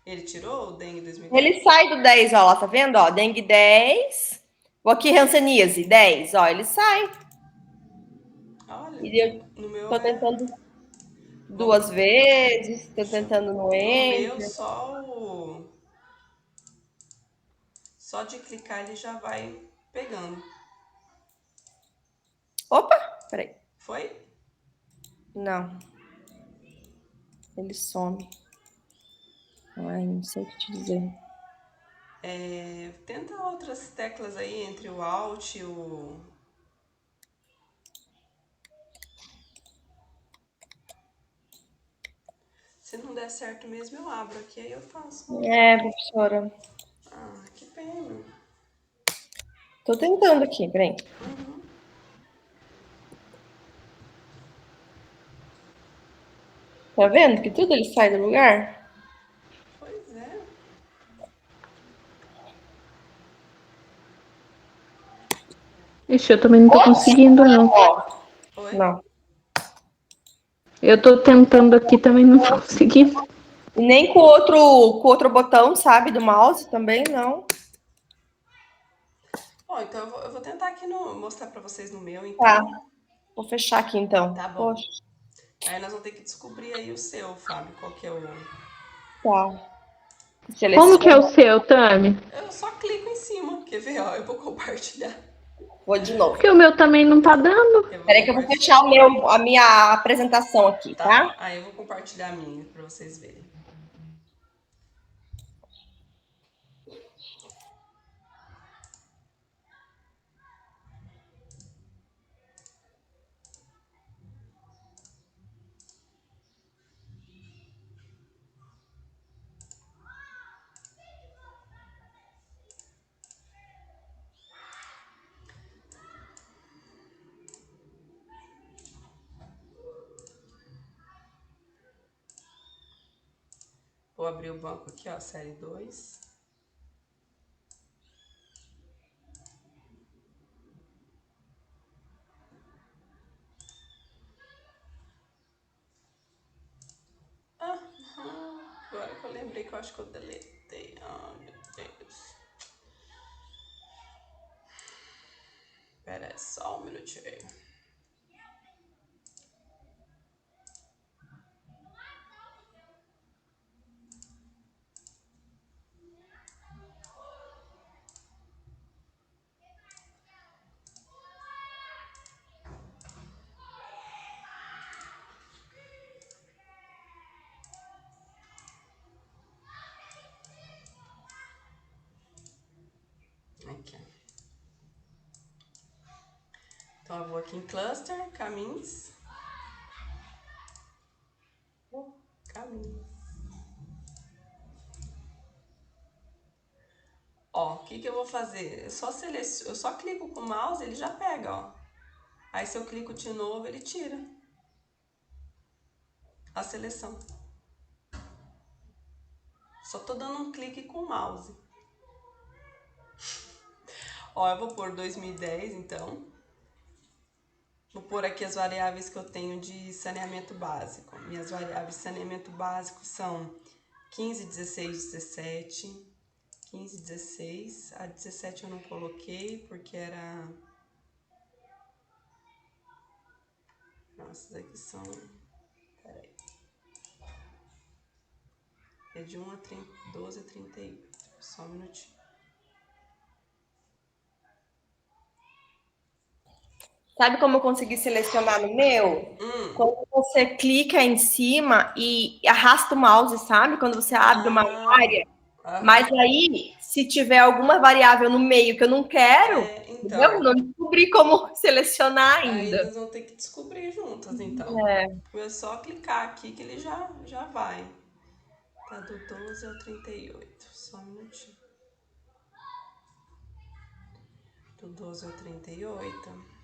Ele tirou o dengue 2010? Ele sai do 10, ó, lá, tá vendo? Ó, dengue 10. Vou aqui, Hanseníase, 10, ó, ele sai. Olha, E eu no meu tô é... tentando Vamos... duas vezes, tô Deixa eu ver. tentando no No meu, Enter. Só de clicar ele já vai pegando. Opa, peraí. Foi? Não, ele some. Ai, não sei o que te dizer. Tenta outras teclas aí entre o Alt e o... Se não der certo mesmo, eu abro aqui, aí eu faço. Professora. Ah, que pena. Tô tentando aqui, peraí. Uhum. Tá vendo que tudo ele sai do lugar? Pois é. Ixi, eu também não tô conseguindo, não. Oi? Não. Eu tô tentando aqui, também não tô conseguindo. E nem com o outro botão, sabe, do mouse também, não. Bom, então eu vou tentar aqui mostrar pra vocês no meu, Tá, então. vou fechar aqui então. Tá bom. Poxa, Aí nós vamos ter que descobrir aí o seu, Fábio, qual que é o... tá. Como que é o Seleciona. seu, Tami? Eu só clico em cima, quer ver, ó, eu vou compartilhar. Vou de novo. Porque o meu também não tá dando. Eu vou Peraí que eu vou compartilhar. fechar a minha apresentação aqui, Tá, tá? aí eu vou compartilhar a minha pra vocês verem. Vou abrir o banco aqui, ó, série 2. Agora que eu lembrei que eu acho que eu deletei. Ah, meu Deus. Pera aí, só um minutinho aí. Aqui. Então eu vou aqui em cluster, caminhos. Caminhos. Ó, o que que eu vou fazer? Eu só clico com o mouse, ele já pega, ó. Aí se eu clico de novo, ele tira a seleção. Só tô dando um clique com o mouse. Ó, eu vou pôr 2010, então. Vou pôr aqui as variáveis que eu tenho de saneamento básico. Minhas variáveis de saneamento básico são 15, 16, 17. 15, 16. A 17 eu não coloquei porque era... Nossa, daqui são... Peraí. É de 1 a 30, 12 a 38. Só um minutinho. Sabe como eu consegui selecionar no meu? Quando você clica em cima e arrasta o mouse, sabe? Quando você abre uma área. Mas aí, se tiver alguma variável no meio que eu não quero, entendeu? Não descobri como selecionar Aí ainda. nós vamos ter que descobrir juntas, então. É. É só clicar aqui que ele já vai. Tá do 12 ao 38. Só um minutinho. Do 12 ao 38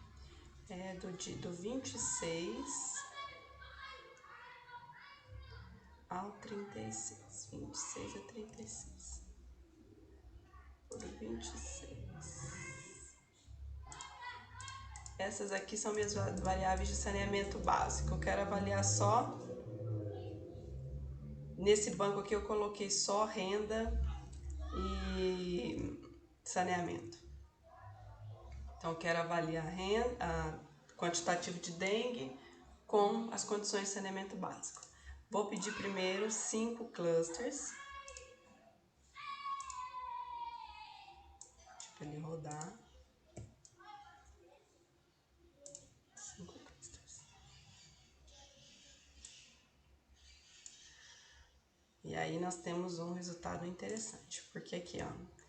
é do 26 ao 36. 26 a 36. Do 26. Essas aqui são minhas variáveis de saneamento básico. Eu quero avaliar só... Nesse banco aqui eu coloquei só renda e saneamento. Então eu quero avaliar a quantitativo de dengue com as condições de saneamento básico. Vou pedir primeiro 5 clusters. Deixa ele rodar. 5 clusters. E aí nós temos um resultado interessante, porque aqui, ó,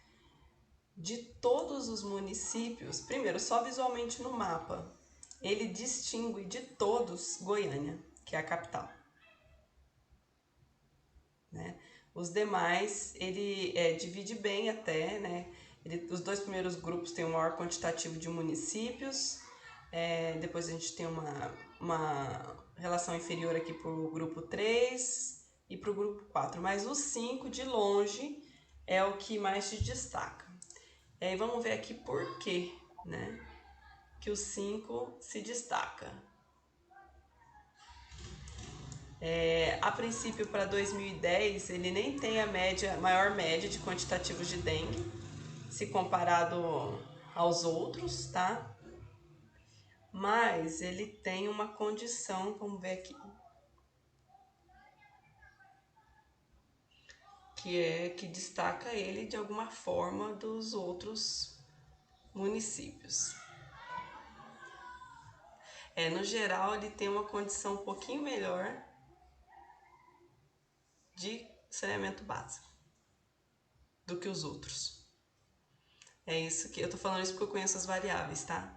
de todos os municípios, primeiro, só visualmente no mapa, ele distingue de todos Goiânia, que é a capital. Né? Os demais, ele divide bem até, né? Os dois primeiros grupos têm o maior quantitativo de municípios, depois a gente tem uma relação inferior aqui para o grupo 3 e para o grupo 4, mas o 5 de longe é o que mais se destaca. E aí vamos ver aqui por quê, né? Que o 5 se destaca. A princípio, para 2010, ele nem tem a maior média de quantitativos de dengue, se comparado aos outros, tá? Mas ele tem uma condição, vamos ver aqui, que destaca ele de alguma forma dos outros municípios. No geral, ele tem uma condição um pouquinho melhor de saneamento básico do que os outros. É isso que eu tô falando isso porque eu conheço as variáveis, tá?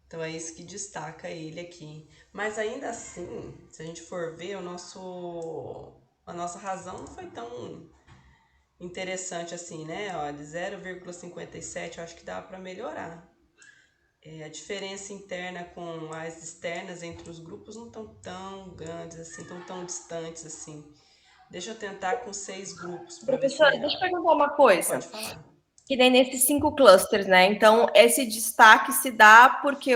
Então é isso que destaca ele aqui. Mas ainda assim, se a gente for ver, a nossa razão não foi tão interessante assim, né? Ó, de 0,57 eu acho que dá para melhorar. A diferença interna com as externas entre os grupos não estão tão grandes assim, tão distantes assim. Deixa eu tentar com 6 grupos para ver se Professora, deixa eu melhora. perguntar uma coisa. Pode falar. Que nem nesses 5 clusters, né? Então, esse destaque se dá porque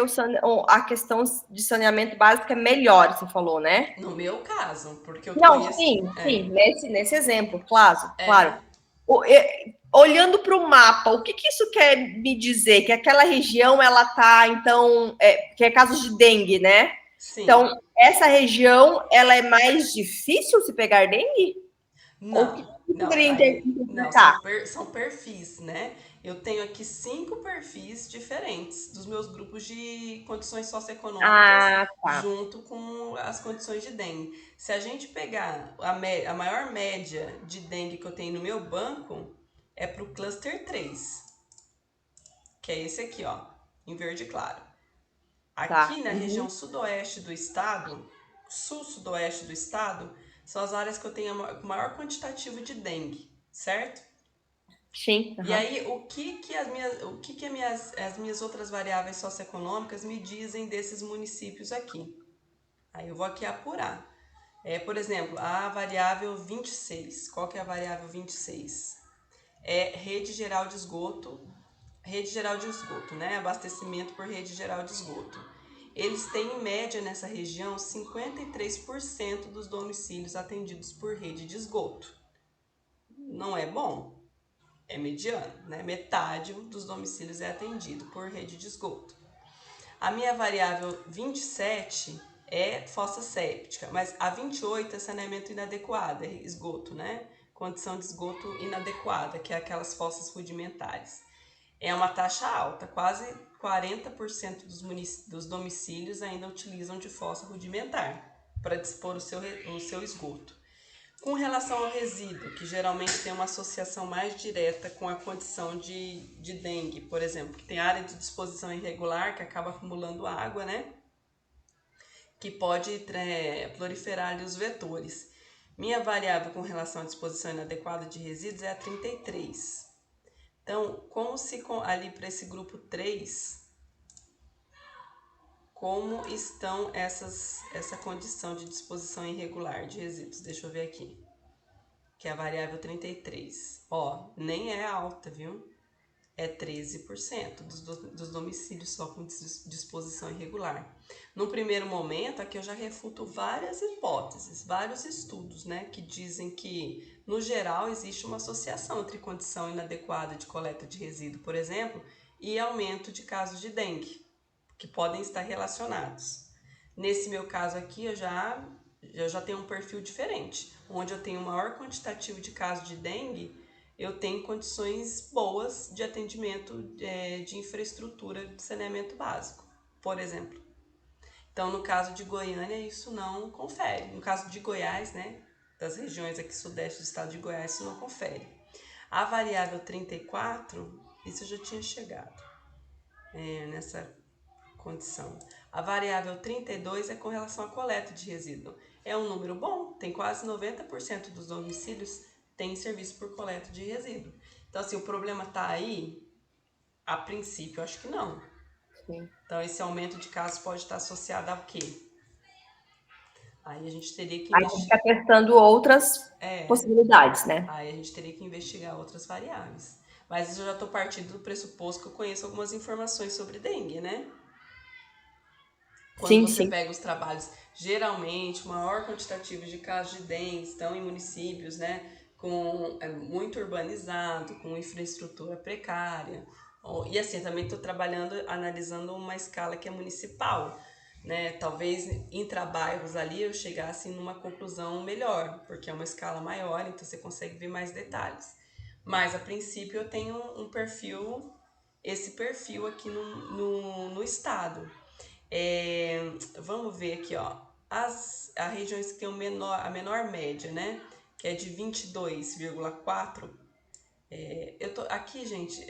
a questão de saneamento básico é melhor, você falou, né? No meu caso, porque eu Não, conheço. sim, nesse exemplo, claro. É. Olhando para o mapa, o que isso quer me dizer? Que aquela região, ela tá, então, que é casos de dengue, né? Sim. Então, essa região, ela é mais difícil se pegar dengue? Ou o que Não, não, poderia aí não, interpretar? são perfis, né? Eu tenho aqui 5 perfis diferentes dos meus grupos de condições socioeconômicas Ah, tá. junto com as condições de dengue. Se a gente pegar a maior média de dengue que eu tenho no meu banco é para o cluster 3, que é esse aqui, ó, em verde claro. Tá. Aqui na região sudoeste do estado, sul-sudoeste do estado, são as áreas que eu tenho o maior quantitativo de dengue, certo? Sim. E aí, as minhas outras variáveis socioeconômicas me dizem desses municípios aqui? Aí eu vou aqui apurar. Por exemplo, a variável 26. Qual que é a variável 26? É rede geral de esgoto, né? Abastecimento por rede geral de esgoto. Eles têm, em média, nessa região, 53% dos domicílios atendidos por rede de esgoto. Não é bom, é mediano, né? Metade dos domicílios é atendido por rede de esgoto. A minha variável 27 é fossa séptica, mas a 28 é saneamento inadequado, é esgoto, né? Condição de esgoto inadequada, que é aquelas fossas rudimentares. É uma taxa alta, quase 40% dos domicílios ainda utilizam de fossa rudimentar para dispor o seu esgoto. Com relação ao resíduo, que geralmente tem uma associação mais direta com a condição de dengue, por exemplo, que tem área de disposição irregular que acaba acumulando água, né? Que pode proliferar ali os vetores. Minha variável com relação à disposição inadequada de resíduos é a 33. Então, ali para esse grupo 3, como estão essa condição de disposição irregular de resíduos? Deixa eu ver aqui, que é a variável 33. Ó, nem é alta, viu? É 13% dos domicílios só com disposição irregular. No primeiro momento, aqui eu já refuto várias hipóteses, vários estudos, né, que dizem que, no geral, existe uma associação entre condição inadequada de coleta de resíduo, por exemplo, e aumento de casos de dengue, que podem estar relacionados. Nesse meu caso aqui, eu já tenho um perfil diferente, onde eu tenho um maior quantitativo de casos de dengue, eu tenho condições boas de atendimento de infraestrutura de saneamento básico, por exemplo. Então, no caso de Goiânia, isso não confere. No caso de Goiás, né, das regiões aqui sudeste do estado de Goiás, isso não confere. A variável 34, isso eu já tinha chegado nessa condição. A variável 32 é com relação à coleta de resíduo. É um número bom, tem quase 90% dos domicílios têm serviço por coleta de resíduo. Então, assim, o problema está aí? A princípio, eu acho que não. Sim. Então, esse aumento de casos pode estar associado a quê? Aí a gente teria que Aí a gente está testando outras possibilidades, né? Aí a gente teria que investigar outras variáveis. Mas isso eu já estou partindo do pressuposto que eu conheço algumas informações sobre dengue, né? Quando você Sim. pega os trabalhos, geralmente o maior quantitativo de casos de dengue estão em municípios, né, muito urbanizado, com infraestrutura precária. E assim, eu também estou trabalhando, analisando uma escala que é municipal, né? Talvez intra-bairros ali eu chegasse numa conclusão melhor, porque é uma escala maior, então você consegue ver mais detalhes. Mas a princípio eu tenho esse perfil aqui no estado. Vamos ver aqui, ó. As regiões que têm a menor média, né? Que é de 22,4. Aqui, gente,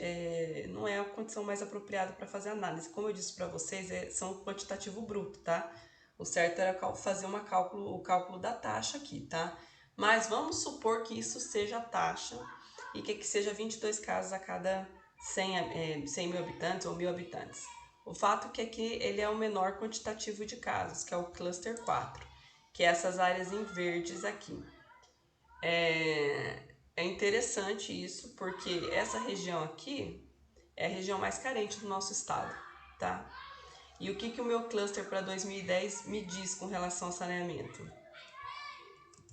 não é a condição mais apropriada para fazer análise. Como eu disse para vocês, são quantitativo bruto, tá? O certo era fazer o cálculo da taxa aqui, tá? Mas vamos supor que isso seja a taxa e que seja 22 casos a cada 100 mil habitantes ou 1.000 habitantes. O fato é que aqui ele é o menor quantitativo de casos, que é o cluster 4, que é essas áreas em verdes aqui. É interessante isso, porque essa região aqui é a região mais carente do nosso estado, tá? E o que o meu cluster para 2010 me diz com relação ao saneamento?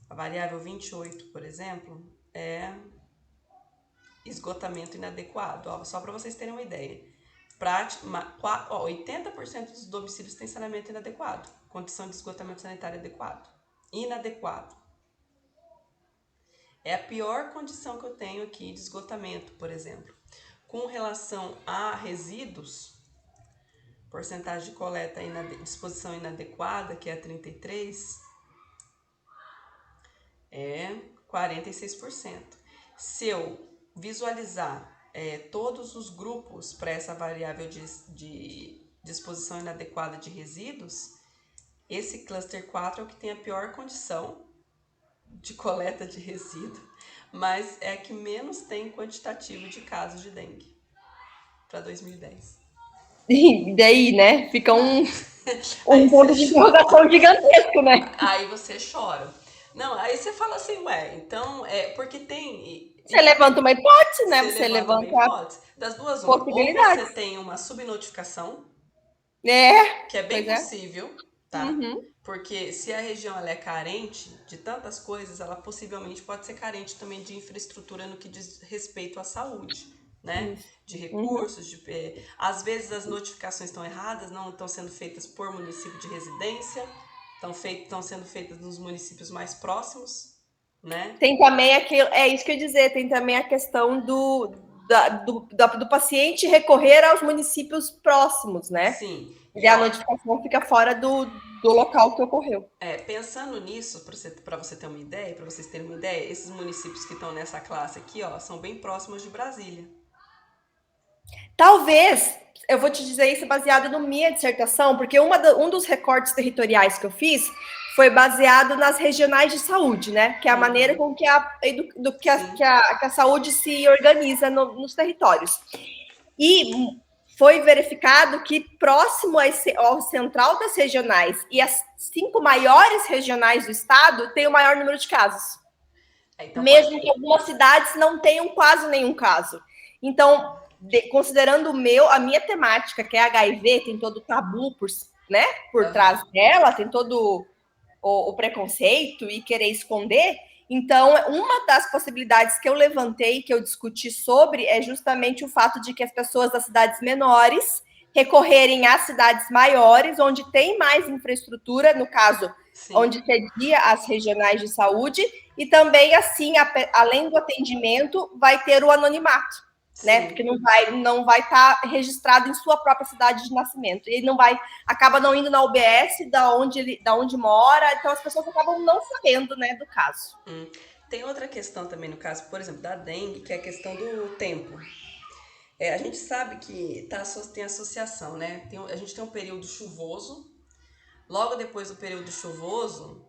A variável 28, por exemplo, é esgotamento inadequado. Ó, só para vocês terem uma ideia. 80% dos domicílios têm saneamento inadequado. Condição de esgotamento sanitário adequado. Inadequado. É a pior condição que eu tenho aqui de esgotamento, por exemplo. Com relação a resíduos, porcentagem de coleta e disposição inadequada, que é a 33%, é 46%. Se eu visualizar todos os grupos para essa variável de disposição inadequada de resíduos, esse cluster 4 é o que tem a pior condição de coleta de resíduo, mas é a que menos tem quantitativo de casos de dengue para 2010. E daí, né? Fica um ponto de interrogação gigantesco, né? Aí você chora. Não, aí você fala assim, ué, então, porque tem... Você levanta uma hipótese, né? Você levanta uma hipótese. Das duas, uma. Ou você tem uma subnotificação, que é bem possível, tá? Uhum. Porque se a região ela é carente de tantas coisas, ela possivelmente pode ser carente também de infraestrutura no que diz respeito à saúde, né? Isso. De recursos, às vezes as notificações estão erradas, não estão sendo feitas por município de residência, estão sendo feitas nos municípios mais próximos, né? Tem também isso que eu ia dizer, tem também a questão do paciente recorrer aos municípios próximos, né? Sim. E a notificação fica fora do local que ocorreu. Pensando nisso, para você ter uma ideia, para vocês terem uma ideia, esses municípios que estão nessa classe aqui, ó, são bem próximos de Brasília. Talvez, eu vou te dizer isso baseado na minha dissertação, porque um dos recortes territoriais que eu fiz foi baseado nas regionais de saúde, né? Que é a maneira com que a saúde se organiza nos territórios. E foi verificado que próximo ao central das regionais e as 5 maiores regionais do estado tem o maior número de casos. Então, mesmo que algumas cidades não tenham quase nenhum caso. Então, considerando a minha temática, que é HIV, tem todo o tabu por trás dela, tem todo o preconceito e querer esconder. Então, uma das possibilidades que eu levantei, que eu discuti sobre, é justamente o fato de que as pessoas das cidades menores recorrerem às cidades maiores, onde tem mais infraestrutura, no caso, sim, onde cedia as regionais de saúde, e também, assim, além do atendimento, vai ter o anonimato. Né? Porque não vai estar registrado em sua própria cidade de nascimento. E ele acaba não indo na UBS da onde mora, então as pessoas acabam não sabendo, né, do caso. Tem outra questão também no caso, por exemplo, da dengue, que é a questão do tempo. A gente sabe que tem associação, né? A gente tem um período chuvoso, logo depois do período chuvoso,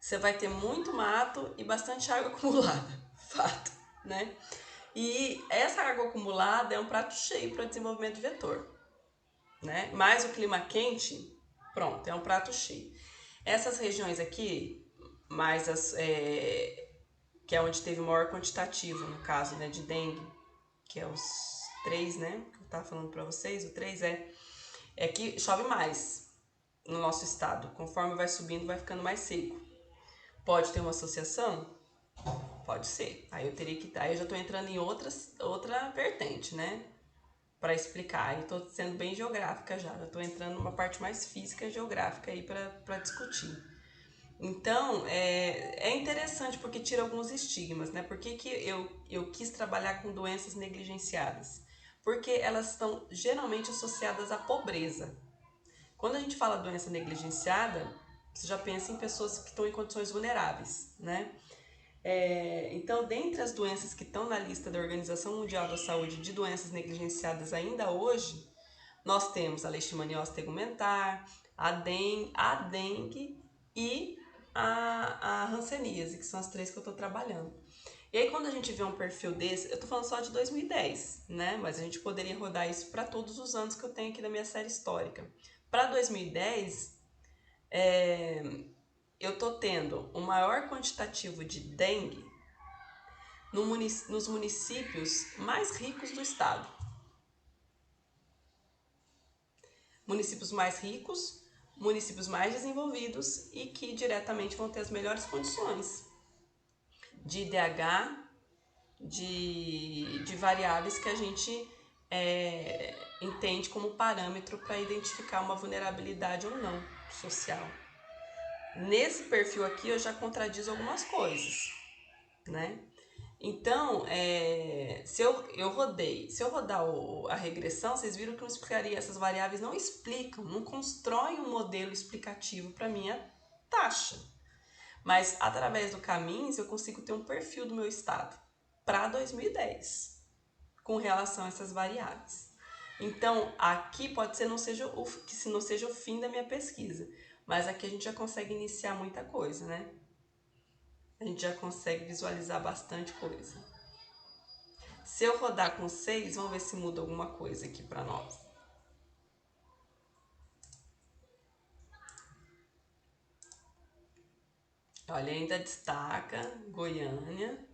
você vai ter muito mato e bastante água acumulada. Fato, né? E essa água acumulada é um prato cheio para desenvolvimento de vetor, né? Mais o clima quente, pronto, é um prato cheio. Essas regiões aqui, mais que é onde teve o maior quantitativo, no caso, né, de dengue, que é os 3, né? Que eu estava falando para vocês, o 3 é que chove mais no nosso estado. Conforme vai subindo, vai ficando mais seco. Pode ter uma associação? Pode ser. Aí eu já estou entrando em outra vertente, né? Para explicar. Aí estou sendo bem geográfica já. Já estou entrando numa parte mais física e geográfica aí para discutir. Então, é interessante porque tira alguns estigmas, né? Por que eu quis trabalhar com doenças negligenciadas? Porque elas estão geralmente associadas à pobreza. Quando a gente fala doença negligenciada, você já pensa em pessoas que estão em condições vulneráveis, né? Então, dentre as doenças que estão na lista da Organização Mundial da Saúde de doenças negligenciadas ainda hoje, nós temos a leishmaniose tegumentar, a dengue e a hanseníase, que são as 3 que eu estou trabalhando. E aí, quando a gente vê um perfil desse, eu tô falando só de 2010, né? Mas a gente poderia rodar isso para todos os anos que eu tenho aqui da minha série histórica. Para 2010, eu tô tendo o maior quantitativo de dengue nos municípios mais ricos do estado. Municípios mais ricos, municípios mais desenvolvidos e que diretamente vão ter as melhores condições de IDH, de variáveis que a gente entende como parâmetro para identificar uma vulnerabilidade ou não social. Nesse perfil aqui eu já contradizo algumas coisas, né? Então, se eu rodar a regressão, vocês viram que não explicaria, essas variáveis não explicam, não constroem um modelo explicativo para minha taxa. Mas através do Camins eu consigo ter um perfil do meu estado para 2010 com relação a essas variáveis. Então, aqui pode ser que não seja o fim da minha pesquisa, mas aqui a gente já consegue iniciar muita coisa, né? A gente já consegue visualizar bastante coisa. Se eu rodar com 6, vamos ver se muda alguma coisa aqui para nós. Olha, ainda destaca Goiânia.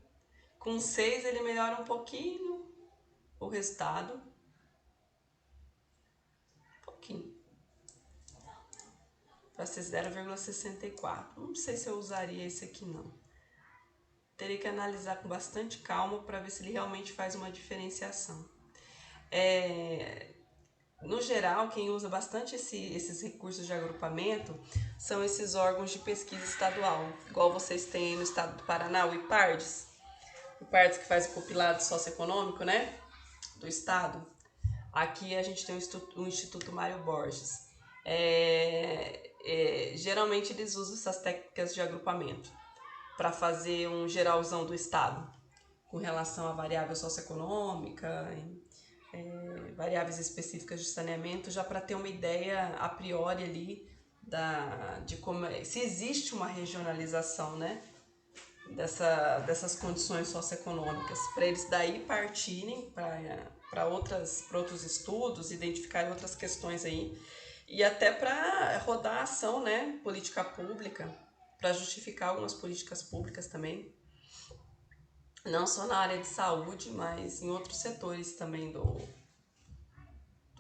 Com 6 ele melhora um pouquinho o resultado. Um pouquinho. Para ser 0,64. Não sei se eu usaria esse aqui não. Teria que analisar com bastante calma para ver se ele realmente faz uma diferenciação. No geral, quem usa bastante esses recursos de agrupamento são esses órgãos de pesquisa estadual, igual vocês têm aí no estado do Paraná, o IPARDES. O IPARDES que faz o compilado socioeconômico, né, do estado. Aqui a gente tem o Instituto Mário Borges. Geralmente eles usam essas técnicas de agrupamento para fazer um geralzão do estado com relação à variável socioeconômica, variáveis específicas de saneamento, já para ter uma ideia a priori ali de como se existe uma regionalização, né, dessas condições socioeconômicas, para eles daí partirem para outros estudos, identificarem outras questões aí, e até para rodar a ação, né, política pública, para justificar algumas políticas públicas também, não só na área de saúde, mas em outros setores também do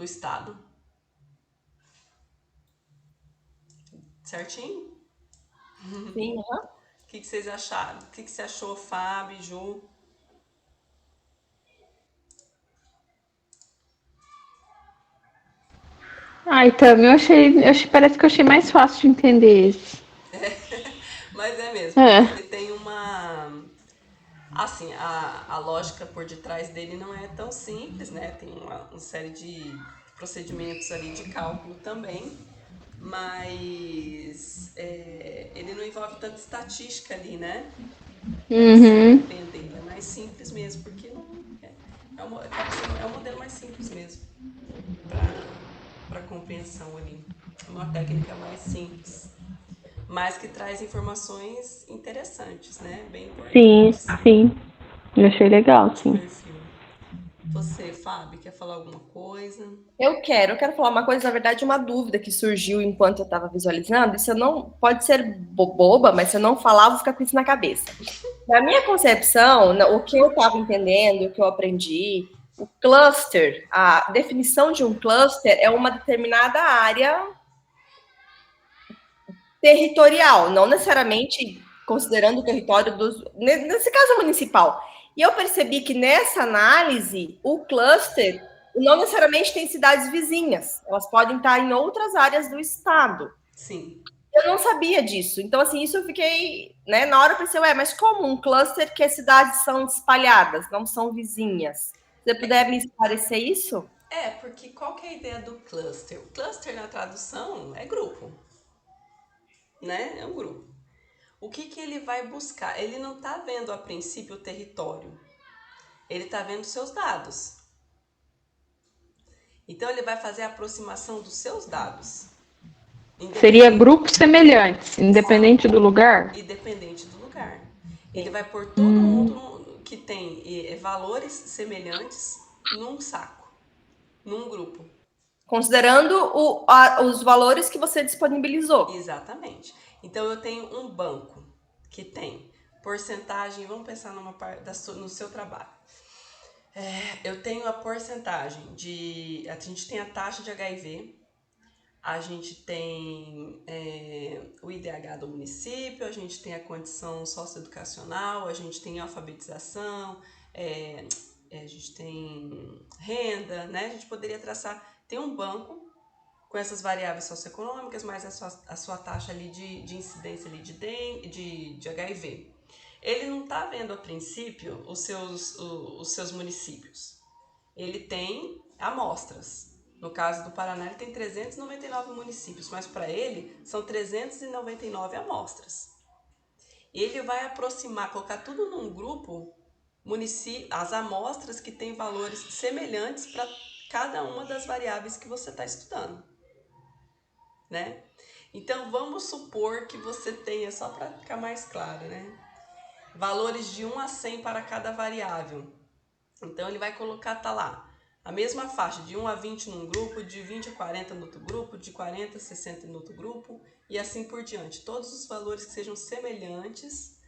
estado. Certinho? Sim, O que vocês acharam? O que você achou, Fábio, Ju? Ai, Tami, parece que eu achei mais fácil de entender esse. Mas é mesmo, porque É. ele tem uma... Assim, a lógica por detrás dele não é tão simples, né? Tem uma série de procedimentos ali de cálculo também, mas ele não envolve tanta estatística ali, né? Para se Uhum. compreender. Ele é mais simples mesmo, porque não, é o modelo mais simples mesmo para compreensão ali. É uma técnica mais simples, mas que traz informações interessantes, né? Bem Sim, importantes sim. Eu achei legal, de sim. perfil. Você, Fábio, quer falar alguma coisa? eu quero falar uma coisa, na verdade, uma dúvida que surgiu enquanto eu estava visualizando. Isso eu não pode ser boba, mas se eu não falar, eu vou ficar com isso na cabeça. Na minha concepção, o que eu estava entendendo, o que eu aprendi, o cluster, a definição de um cluster é uma determinada área territorial, não necessariamente considerando o território nesse caso municipal. E eu percebi que nessa análise, o cluster não necessariamente tem cidades vizinhas, elas podem estar em outras áreas do estado. Sim. Eu não sabia disso. Então, assim, isso eu fiquei, né? Na hora eu pensei, mas como um cluster que as cidades são espalhadas, não são vizinhas? Se você puder me esclarecer isso? Porque qual que é a ideia do cluster? O cluster na tradução é grupo, né? É um grupo. O que ele vai buscar? Ele não está vendo a princípio o território, ele está vendo seus dados. Então ele vai fazer a aproximação dos seus dados. Seria grupos semelhantes, independente do lugar? Independente do lugar. Ele vai pôr todo mundo que tem valores semelhantes num saco, num grupo. Considerando os valores que você disponibilizou. Exatamente. Então eu tenho um banco que tem porcentagem, vamos pensar numa parte no seu trabalho. Eu tenho a porcentagem de. A gente tem a taxa de HIV, a gente tem o IDH do município, a gente tem a condição socioeducacional, a gente tem alfabetização, a gente tem renda, né? A gente poderia traçar. Tem um banco com essas variáveis socioeconômicas, mais a sua taxa ali de incidência ali de HIV. Ele não está vendo a princípio os seus municípios. Ele tem amostras. No caso do Paraná, ele tem 399 municípios, mas para ele são 399 amostras. Ele vai aproximar, colocar tudo num grupo, as amostras que têm valores semelhantes para cada uma das variáveis que você está estudando, né? Então, vamos supor que você tenha, só para ficar mais claro, né? Valores de 1 a 100 para cada variável. Então, ele vai colocar, tá lá, a mesma faixa de 1 a 20 num grupo, de 20 a 40 no outro grupo, de 40 a 60 no outro grupo, e assim por diante. Todos os valores que sejam semelhantes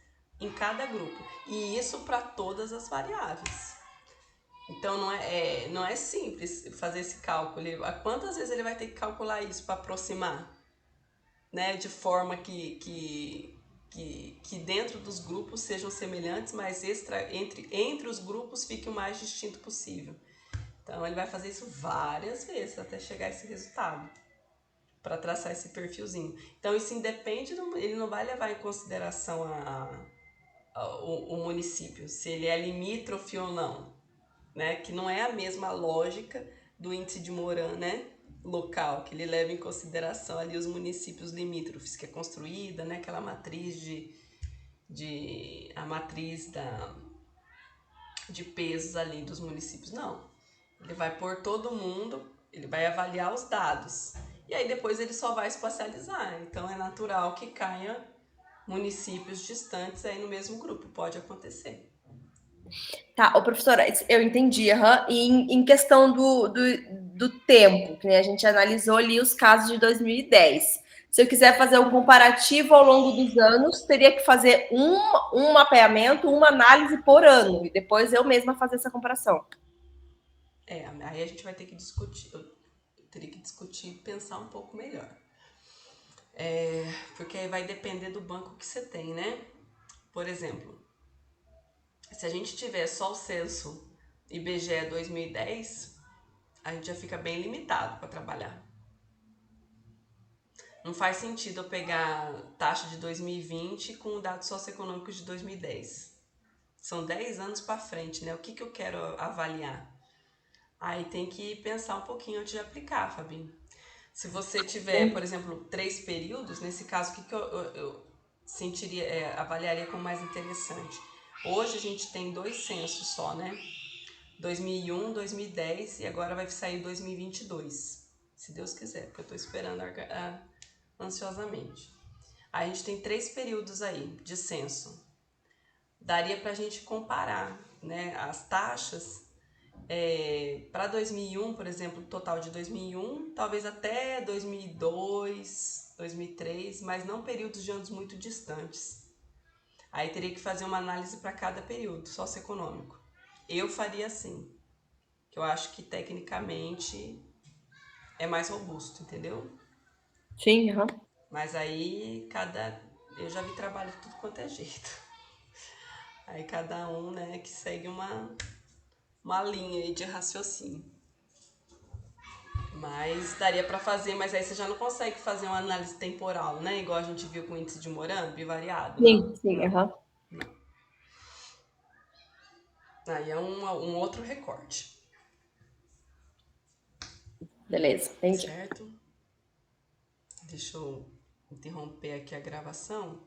em cada grupo. E isso para todas as variáveis. Então, não é simples fazer esse cálculo. Quantas vezes ele vai ter que calcular isso para aproximar? Né? De forma que dentro dos grupos sejam semelhantes, mas entre os grupos fique o mais distinto possível. Então, ele vai fazer isso várias vezes até chegar a esse resultado, para traçar esse perfilzinho. Então, isso independe, ele não vai levar em consideração o município, se ele é limítrofe ou não, né? Que não é a mesma lógica do índice de Moran, né? Local, que ele leva em consideração ali os municípios limítrofes, que é construída, né? Aquela matriz a matriz de pesos ali dos municípios. Não, ele vai pôr todo mundo, ele vai avaliar os dados, e aí depois ele só vai espacializar. Então é natural que caia municípios distantes aí no mesmo grupo, pode acontecer. Tá, professora, eu entendi. E em questão do tempo, que a gente analisou ali os casos de 2010. Se eu quiser fazer um comparativo ao longo dos anos, teria que fazer um mapeamento, uma análise por ano, e depois eu mesma fazer essa comparação. Aí a gente vai ter que discutir, eu teria que discutir e pensar um pouco melhor. Porque aí vai depender do banco que você tem, né? Por exemplo, se a gente tiver só o censo IBGE 2010, a gente já fica bem limitado para trabalhar. Não faz sentido eu pegar taxa de 2020 com dados socioeconômicos de 2010. São 10 anos para frente, né? O que eu quero avaliar? Aí tem que pensar um pouquinho antes de aplicar, Fabinho. Se você tiver, por exemplo, 3 períodos, nesse caso, o que eu sentiria, avaliaria como mais interessante? Hoje a gente tem 2 censos só, né? 2001, 2010 e agora vai sair 2022, se Deus quiser, porque eu estou esperando ansiosamente. Aí a gente tem 3 períodos aí de censo. Daria para a gente comparar, né, as taxas para 2001, por exemplo, total de 2001, talvez até 2002, 2003, mas não períodos de anos muito distantes. Aí teria que fazer uma análise para cada período socioeconômico. Eu faria assim, que eu acho que tecnicamente é mais robusto, entendeu? Sim, Mas aí eu já vi trabalho de tudo quanto é jeito. Aí cada um, né, que segue uma linha aí de raciocínio. Mas daria para fazer, mas aí você já não consegue fazer uma análise temporal, né? Igual a gente viu com o índice de Moran, bivariado. sim, não. Aí é um outro recorte. Beleza, entendi. Certo? Deixa eu interromper aqui a gravação.